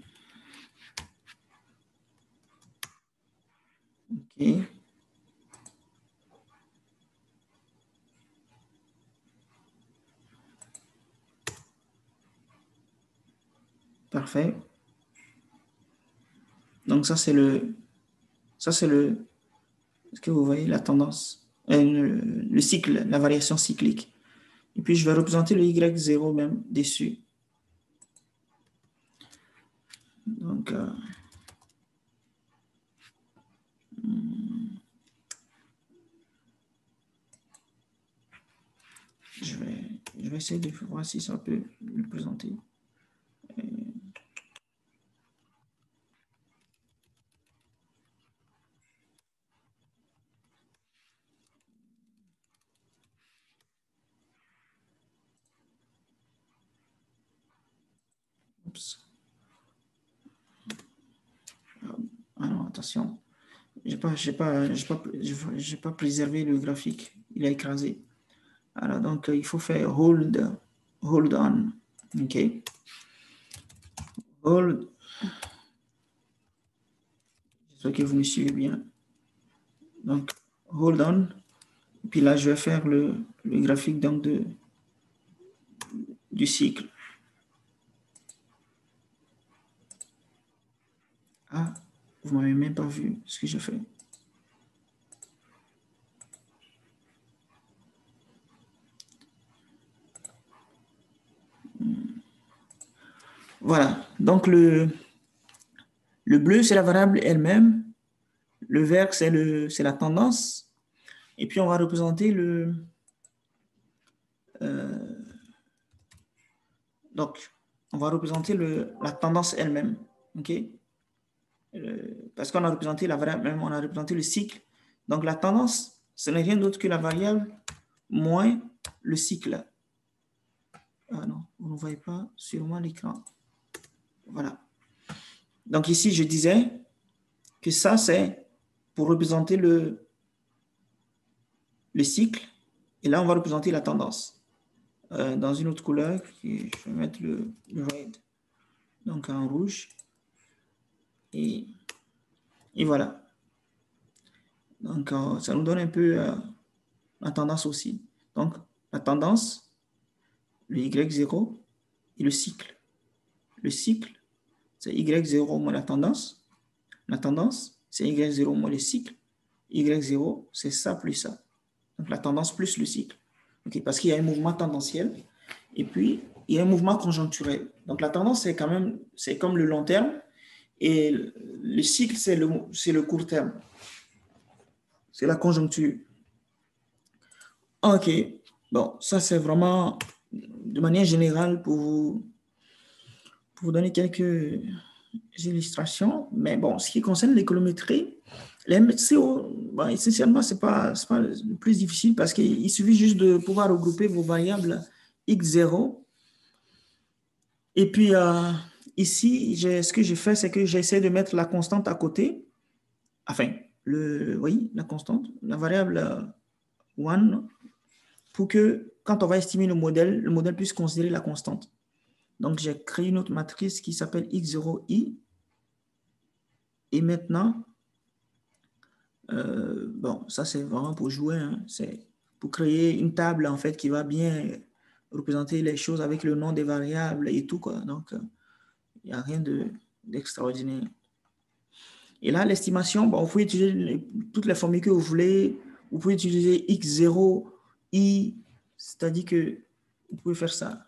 OK. Parfait. Donc, ça, c'est est-ce que vous voyez la tendance, le cycle, la variation cyclique. Et puis, je vais représenter le Y0 même dessus. Donc, je vais essayer de voir si ça peut le présenter. Oups. Ah non, attention. J'ai pas préservé le graphique. Il a écrasé. Alors, donc, il faut faire hold on. OK. Hold. J'espère que vous me suivez bien. Donc, hold on. Et puis là, je vais faire le graphique donc du cycle. Ah, vous ne m'avez même pas vu ce que j'ai fait. Voilà. Donc, le bleu, c'est la variable elle-même. Le vert, c'est la tendance. Et puis, on va représenter donc, on va représenter la tendance elle-même. OK? Parce qu'on a représenté la variable même, on a représenté le cycle. Donc, la tendance, ce n'est rien d'autre que la variable moins le cycle. Ah non, vous ne voyez pas sûrement l'écran. Voilà. Donc, ici, je disais que ça, c'est pour représenter le cycle. Et là, on va représenter la tendance. Dans une autre couleur, je vais mettre le red. Donc, en rouge. Et voilà. Donc, ça nous donne un peu la tendance aussi. Donc, la tendance, le Y0 et le cycle. Le cycle, c'est Y0 moins la tendance. La tendance, c'est Y0 moins le cycle. Y0, c'est ça plus ça. Donc, la tendance plus le cycle. Okay, parce qu'il y a un mouvement tendanciel et puis il y a un mouvement conjoncturel. Donc, la tendance, c'est comme le long terme et le cycle, c'est le court terme. C'est la conjoncture. OK. Bon, ça, c'est vraiment de manière générale pour vous donner quelques illustrations. Mais bon, ce qui concerne l'économétrie, les MCO, bon, essentiellement, ce n'est pas le plus difficile parce qu'il suffit juste de pouvoir regrouper vos variables x0. Et puis, ici, ce que j'ai fait, c'est que j'essaie de mettre la constante à côté. Enfin, oui, la constante, la variable 1, pour que quand on va estimer le modèle puisse considérer la constante. Donc, j'ai créé une autre matrice qui s'appelle x0i. Et maintenant, bon, ça c'est vraiment pour jouer, hein. C'est pour créer une table en fait qui va bien représenter les choses avec le nom des variables et tout, quoi. Donc, il n'y a rien d'extraordinaire. Et là, l'estimation, bon, vous pouvez utiliser toutes les formules que vous voulez. Vous pouvez utiliser x0i, c'est-à-dire que vous pouvez faire ça.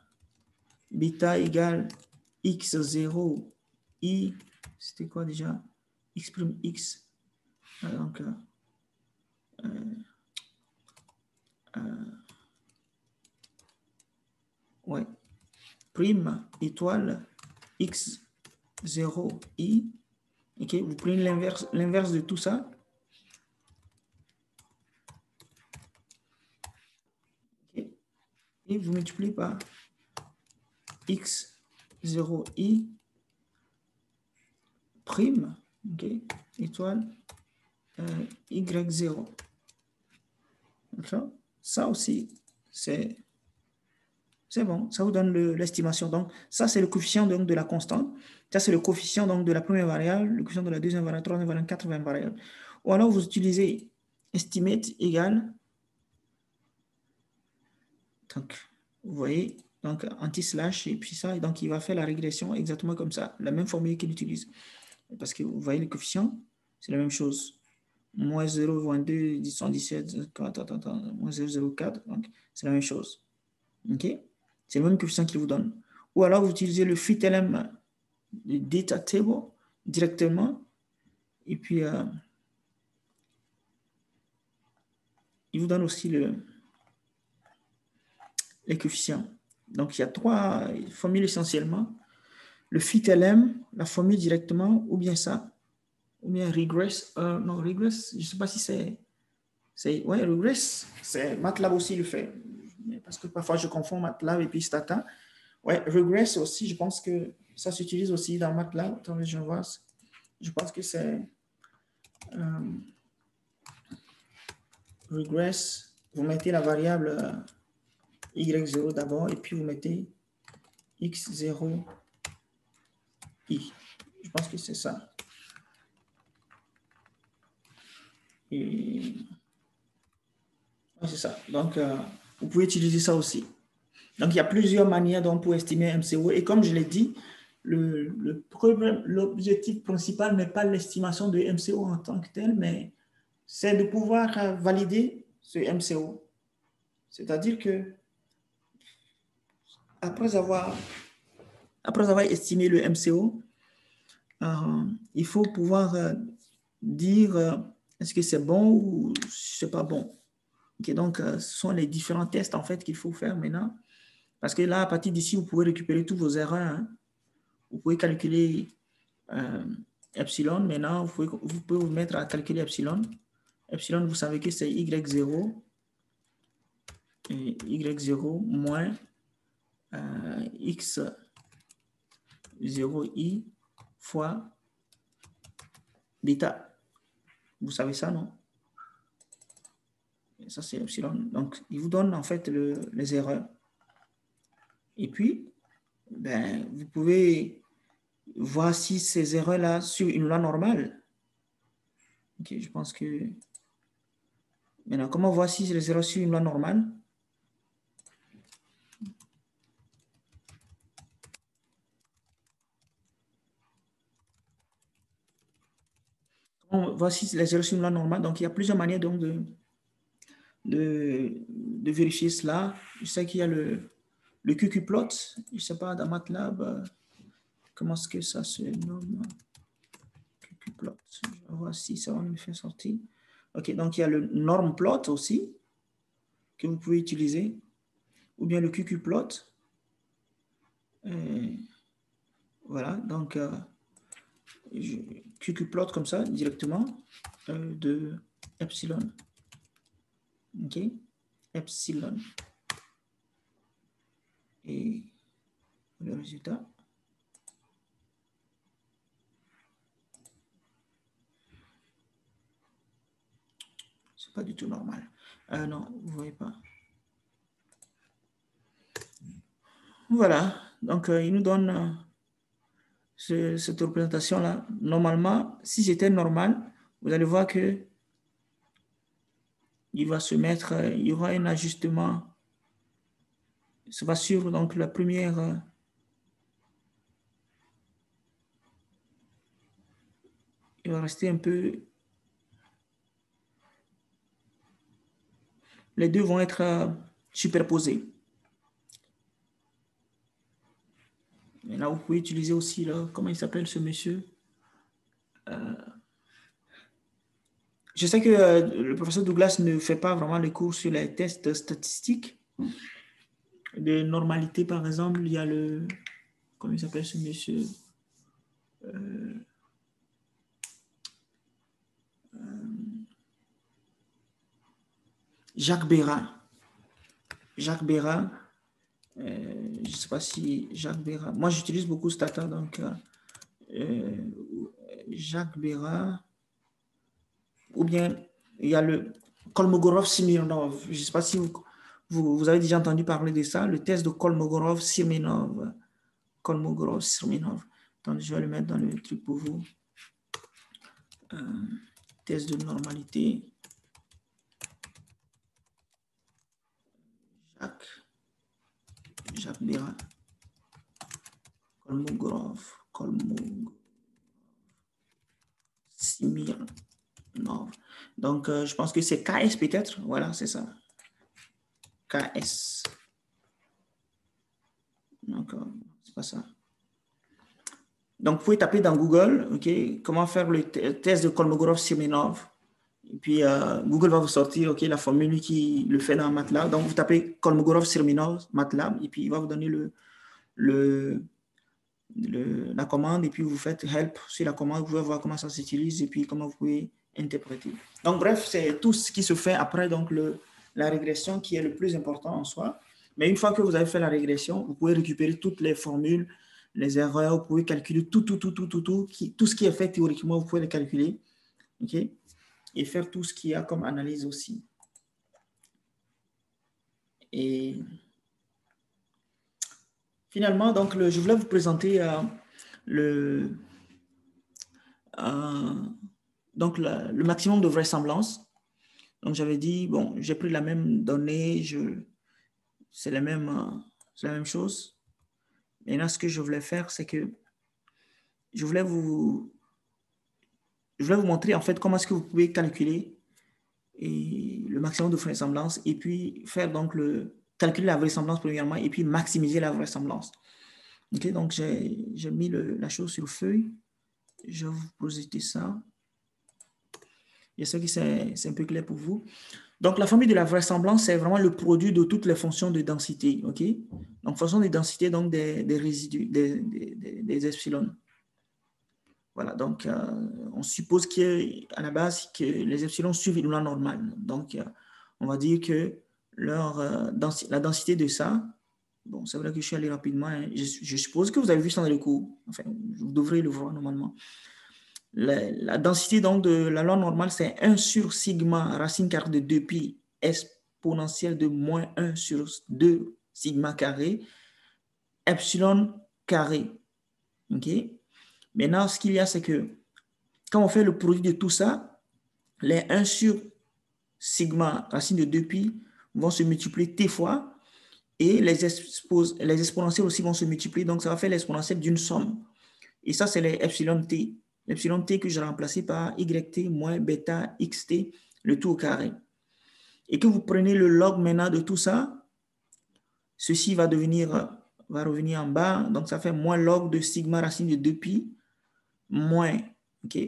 Bêta égale x0i, c'était quoi déjà? X prime x. Donc, ouais. Prime étoile x0i. Ok, vous prenez l'inverse de tout ça. Okay. Et vous multipliez par x0i prime, ok, étoile y0. D'accord? Ça aussi, c'est bon, ça vous donne l'estimation. Donc, ça, c'est le coefficient donc, de la constante. Ça, c'est le coefficient donc, de la première variable, le coefficient de la deuxième variable, troisième variable, quatrième variable. Ou alors, vous utilisez estimate égale. Donc, vous voyez, donc anti-slash et puis ça, et donc il va faire la régression exactement comme ça, la même formule qu'il utilise. Parce que vous voyez le coefficient, c'est la même chose. Moins 0,22, 117, moins 0,04, donc c'est la même chose. OK? C'est le même coefficient qu'il vous donne. Ou alors vous utilisez le fit LM le data table directement. Et puis, il vous donne aussi les coefficients. Donc, il y a 3 formules essentiellement. Le fit LM, la formule directement, ou bien ça, ou bien regress. Non, regress, je ne sais pas si c'est... Ouais, regress, c'est MATLAB aussi le fait. Parce que parfois, je confonds MATLAB et puis Stata. Ouais, regress aussi, je pense que ça s'utilise aussi dans MATLAB. Attendez, je vois. Je pense que c'est... regress, vous mettez la variable y0 d'abord et puis vous mettez x0 i. Je pense que c'est ça. Et c'est ça. Donc, vous pouvez utiliser ça aussi. Donc, il y a plusieurs manières dont pour estimer MCO. Et comme je l'ai dit, l'objectif principal n'est pas l'estimation de MCO en tant que tel, mais c'est de pouvoir valider ce MCO. C'est-à-dire que après avoir estimé le MCO, il faut pouvoir dire est-ce que c'est bon ou c'est pas bon. Okay, donc, ce sont les différents tests en fait qu'il faut faire maintenant. Parce que là, à partir d'ici, vous pouvez récupérer tous vos erreurs. Hein. Vous pouvez calculer epsilon. Maintenant, vous pouvez vous mettre à calculer epsilon. Epsilon, vous savez que c'est y0 et y0 moins x0i fois bêta. Vous savez ça, non? Et ça, c'est epsilon. Donc, il vous donne en fait les erreurs. Et puis, ben, vous pouvez voir si ces erreurs-là sur une loi normale. Ok, je pense que... Maintenant, comment voir si les erreurs sur une loi normale? Comment voir si les erreurs sur une loi normale? Donc, il y a plusieurs manières donc, de vérifier cela. Je sais qu'il y a le QQplot. Je ne sais pas, dans MATLAB, comment est-ce que ça se nomme? QQplot. Je vais voir si ça va me faire sortir. OK, donc il y a le normplot aussi que vous pouvez utiliser, ou bien le QQplot. Voilà, donc QQplot comme ça, directement, de epsilon. OK, epsilon. Et le résultat. C'est pas du tout normal. Non, vous ne voyez pas. Voilà, donc il nous donne cette représentation-là. Normalement, si c'était normal, vous allez voir que il va se mettre, il y aura un ajustement. Ça va suivre donc la première. Il va rester un peu. Les deux vont être superposés. Et là, vous pouvez utiliser aussi, là, comment il s'appelle ce monsieur? Je sais que le professeur Douglas ne fait pas vraiment les cours sur les tests statistiques. De normalité, par exemple, il y a le... Comment il s'appelle ce monsieur? Jacques Béra. Jacques Béra. Je ne sais pas si Jacques Béra... Moi, j'utilise beaucoup Stata, donc... Jacques Béra... Ou bien, il y a le Kolmogorov-Smirnov. Je ne sais pas si vous avez déjà entendu parler de ça, le test de Kolmogorov-Smirnov. Kolmogorov-Smirnov. Attendez, je vais le mettre dans le truc pour vous. Test de normalité. Jacques Béra. Kolmogorov. Smirnov. Donc, je pense que c'est KS peut-être. Voilà, c'est ça. KS. Donc, c'est pas ça. Donc, vous pouvez taper dans Google, OK, comment faire le test de Kolmogorov-Smirnov. Et puis, Google va vous sortir, OK, la formule qui le fait dans MATLAB. Donc, vous tapez Kolmogorov-Smirnov, MATLAB, et puis il va vous donner la commande, et puis vous faites help sur la commande, vous pouvez voir comment ça s'utilise, et puis comment vous pouvez interpréter. Donc, bref, c'est tout ce qui se fait après donc, la régression qui est le plus important en soi. Mais une fois que vous avez fait la régression, vous pouvez récupérer toutes les formules, les erreurs, vous pouvez calculer tout ce qui est fait théoriquement, vous pouvez le calculer, OK? Et faire tout ce qu'il y a comme analyse aussi. Et finalement, donc, je voulais vous présenter donc le maximum de vraisemblance. Donc, j'avais dit, bon, j'ai pris la même donnée, c'est la même chose. Maintenant, ce que je voulais faire, c'est que je voulais vous montrer en fait comment est-ce que vous pouvez calculer le maximum de vraisemblance et puis faire donc calculer la vraisemblance premièrement et puis maximiser la vraisemblance. Ok, donc j'ai mis la chose sur feuille. Je vais vous projeter ça. J'espère que c'est un peu clair pour vous. Donc, la formule de la vraisemblance, c'est vraiment le produit de toutes les fonctions de densité. OK? Donc, fonction de densité, donc des résidus, des epsilon. Voilà, donc, on suppose qu'à la base, que les epsilons suivent une loi normale. Donc, on va dire que la densité de ça, bon, c'est vrai que je suis allé rapidement. Hein, je suppose que vous avez vu ça dans le cours. Enfin, vous devrez le voir normalement. La densité donc de la loi normale, c'est 1 sur sigma racine carrée de 2pi exponentielle de moins 1 sur 2 sigma carré epsilon carré. OK? Maintenant, ce qu'il y a, c'est que quand on fait le produit de tout ça, les 1 sur sigma racine de 2pi vont se multiplier t fois et les exponentielles aussi vont se multiplier. Donc, ça va faire l'exponentielle d'une somme. Et ça, c'est les epsilon t. L'epsilon t que j'ai remplacé par yt moins bêta xt, le tout au carré. Et que vous prenez le log maintenant de tout ça, ceci va revenir en bas. Donc, ça fait moins log de sigma racine de 2pi moins, OK,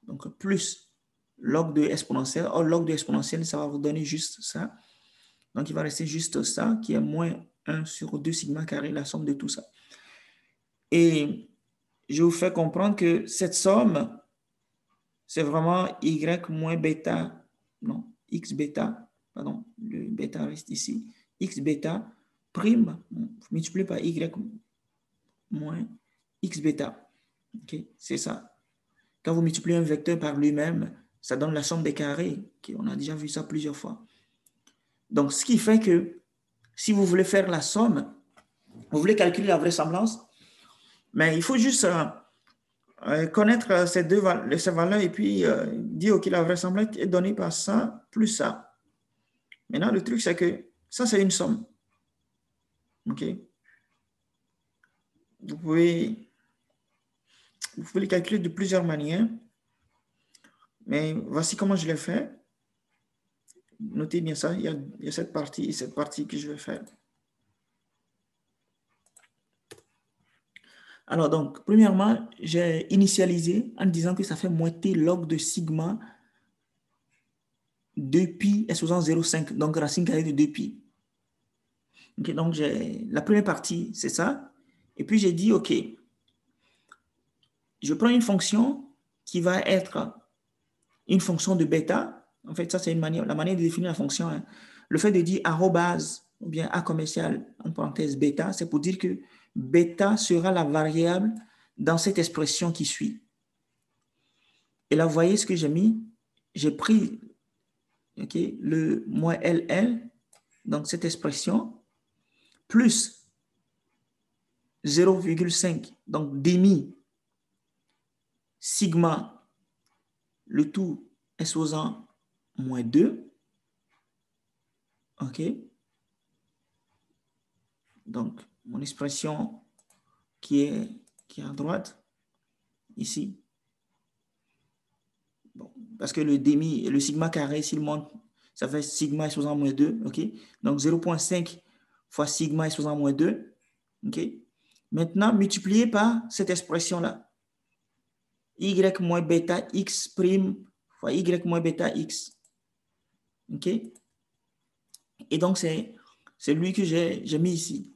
donc plus log de exponentielle. Or, log de exponentielle, ça va vous donner juste ça. Donc, il va rester juste ça, qui est moins 1 sur 2 sigma carré, la somme de tout ça. Et je vous fais comprendre que cette somme, c'est vraiment y moins bêta, non, x bêta, pardon, le bêta reste ici, x bêta prime, multiplié par y moins x bêta. OK, c'est ça. Quand vous multipliez un vecteur par lui-même, ça donne la somme des carrés. Okay, on a déjà vu ça plusieurs fois. Donc, ce qui fait que si vous voulez faire la somme, vous voulez calculer la vraisemblance, mais il faut juste connaître ces valeurs et puis dire, OK, la vraisemblance est donnée par ça plus ça. Maintenant, le truc, c'est que ça, c'est une somme. OK? Vous pouvez le calculer de plusieurs manières, mais voici comment je l'ai fait. Notez bien ça, il y a cette partie et cette partie que je vais faire. Alors, donc, premièrement, j'ai initialisé en disant que ça fait moins t log de sigma 2pi exposant 0,5, donc racine carrée de 2pi. Okay, donc, la première partie, c'est ça. Et puis, j'ai dit, OK, je prends une fonction qui va être une fonction de bêta. En fait, ça, c'est la manière de définir la fonction. Hein. Le fait de dire arrobase ou bien a commercial, en parenthèse bêta, c'est pour dire que bêta sera la variable dans cette expression qui suit. Et là, vous voyez ce que j'ai mis? J'ai pris le moins LL, donc cette expression, plus 0,5, donc demi sigma, le tout exposant moins 2. OK? Donc, mon expression qui est à droite, ici. Bon, parce que le sigma carré, s'il monte, ça fait sigma exposant moins 2. OK? Donc, 0,5 fois sigma exposant moins 2. OK? Maintenant, multiplié par cette expression-là. y moins bêta x prime fois y moins bêta x. OK? Et donc, c'est lui que j'ai mis ici.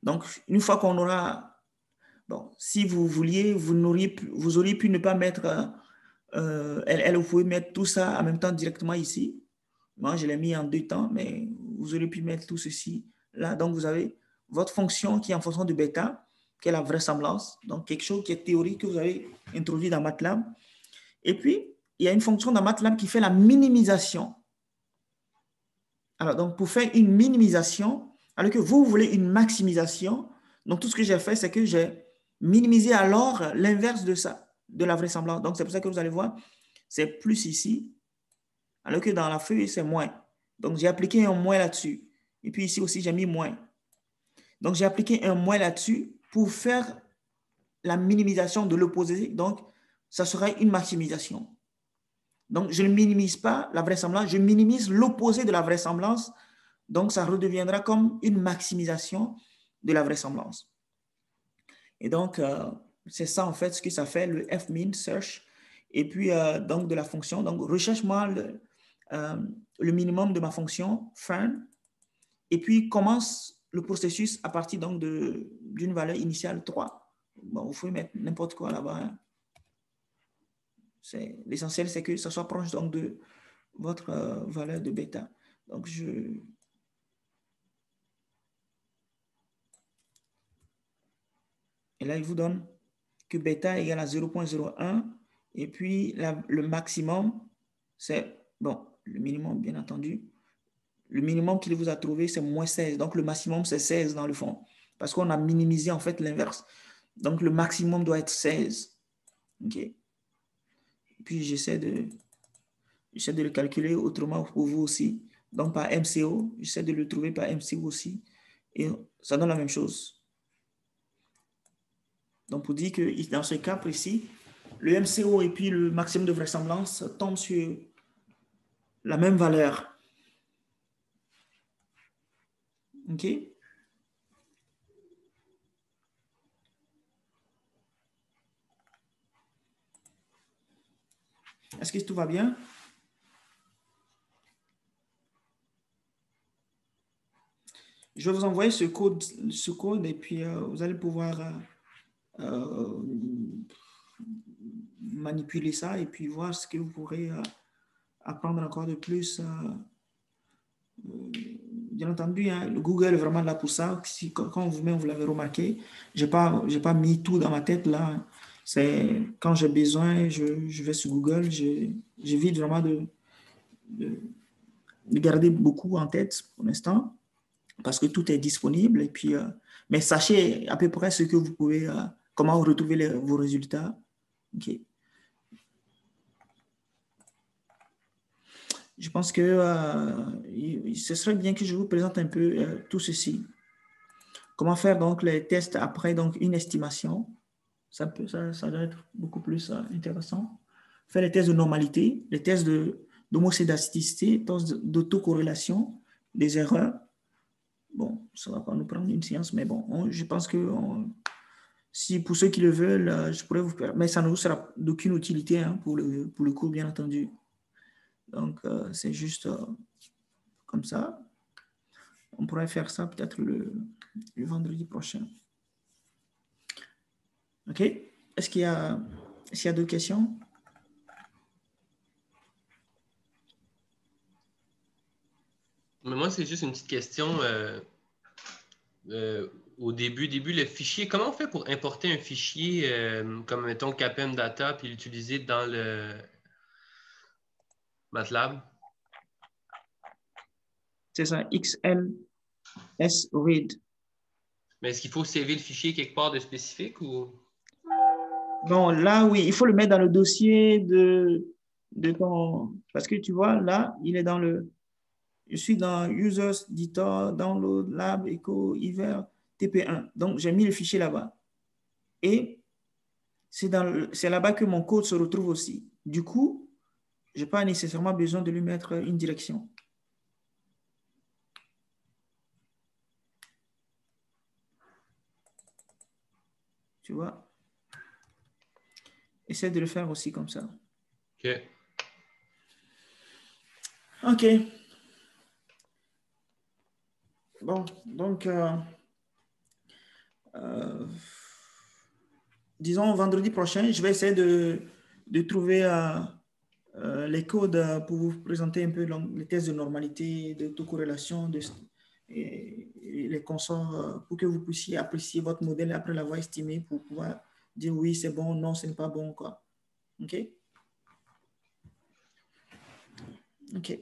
Donc, une fois qu'on aura... Bon, si vous vouliez, vous auriez pu ne pas mettre... vous pouvez mettre tout ça en même temps directement ici. Moi, je l'ai mis en 2 temps, mais vous auriez pu mettre tout ceci là. Donc, vous avez votre fonction qui est en fonction de bêta, qui est la vraisemblance. Donc, quelque chose qui est théorique que vous avez introduit dans MATLAB. Et puis, il y a une fonction dans MATLAB qui fait la minimisation. Alors, donc, pour faire une minimisation, alors que vous voulez une maximisation, donc tout ce que j'ai fait, c'est que j'ai minimisé alors l'inverse de ça, de la vraisemblance. Donc, c'est pour ça que vous allez voir, c'est plus ici, alors que dans la feuille, c'est moins. Donc, j'ai appliqué un moins là-dessus. Et puis ici aussi, j'ai mis moins. Donc, j'ai appliqué un moins là-dessus pour faire la minimisation de l'opposé. Donc, ça sera une maximisation. Donc, je ne minimise pas la vraisemblance, je minimise l'opposé de la vraisemblance. Donc, ça redeviendra comme une maximisation de la vraisemblance. Et donc, c'est ça en fait ce que ça fait le fmin search. Et puis, donc, de la fonction. Donc, recherche-moi le minimum de ma fonction fern. Et puis, commence le processus à partir donc d'une valeur initiale 3. Bon, vous pouvez mettre n'importe quoi là-bas. Hein. L'essentiel, c'est que ça soit proche donc de votre valeur de bêta. Donc, et là, il vous donne que bêta égale à 0,01. Et puis, le maximum, c'est, bon, le minimum, bien entendu. Le minimum qu'il vous a trouvé, c'est moins 16. Donc, le maximum, c'est 16 dans le fond. Parce qu'on a minimisé, en fait, l'inverse. Donc, le maximum doit être 16. OK. Puis, j'essaie de le calculer autrement pour vous aussi. Donc, par MCO, j'essaie de le trouver par MCO aussi. Et ça donne la même chose. Donc, pour dire que dans ce cas précis, le MCO et puis le maximum de vraisemblance tombent sur la même valeur. OK? Est-ce que tout va bien? Je vais vous envoyer ce code et puis vous allez pouvoir manipuler ça et puis voir ce que vous pourrez apprendre encore de plus. Bien entendu, hein, le Google est vraiment là pour ça. Si, quand vous-même vous l'avez remarqué, je n'ai pas mis tout dans ma tête là. C'est quand j'ai besoin, je vais sur Google, j'évite vraiment de garder beaucoup en tête pour l'instant parce que tout est disponible. Et puis, mais sachez à peu près ce que vous pouvez, comment retrouver vos résultats. OK. Je pense que ce serait bien que je vous présente un peu tout ceci. Comment faire donc les tests après donc une estimation. Ça doit être beaucoup plus intéressant. Faire les tests de normalité, les tests d'homocédasticité, tests d'autocorrélation, des erreurs. Bon, ça ne va pas nous prendre une séance, mais bon, je pense que si pour ceux qui le veulent, je pourrais vous faire, mais ça ne vous sera d'aucune utilité hein, pour le cours, bien entendu. Donc, c'est juste comme ça. On pourrait faire ça peut-être le vendredi prochain. OK? Est-ce qu'il y a d'autres questions? Mais moi, c'est juste une petite question. Au début, le fichier, comment on fait pour importer un fichier comme, mettons, CAPM Data puis l'utiliser dans le MATLAB? C'est ça, XLSRead. Mais est-ce qu'il faut sauver le fichier quelque part de spécifique ou? Bon, là, oui, il faut le mettre dans le dossier de ton... Parce que tu vois, là, il est dans le... Je suis dans Users, Editor, Download, Lab, Echo, Hiver, TP1. Donc, j'ai mis le fichier là-bas. Et c'est là-bas que mon code se retrouve aussi. Du coup, je n'ai pas nécessairement besoin de lui mettre une direction. Tu vois? essaie de le faire aussi comme ça. OK. OK. Bon, donc, disons, vendredi prochain, je vais essayer de trouver les codes pour vous présenter un peu les tests de normalité, de corrélation, et les consorts pour que vous puissiez apprécier votre modèle après l'avoir estimé pour pouvoir dire oui, c'est bon, non, ce n'est pas bon, quoi. OK? OK.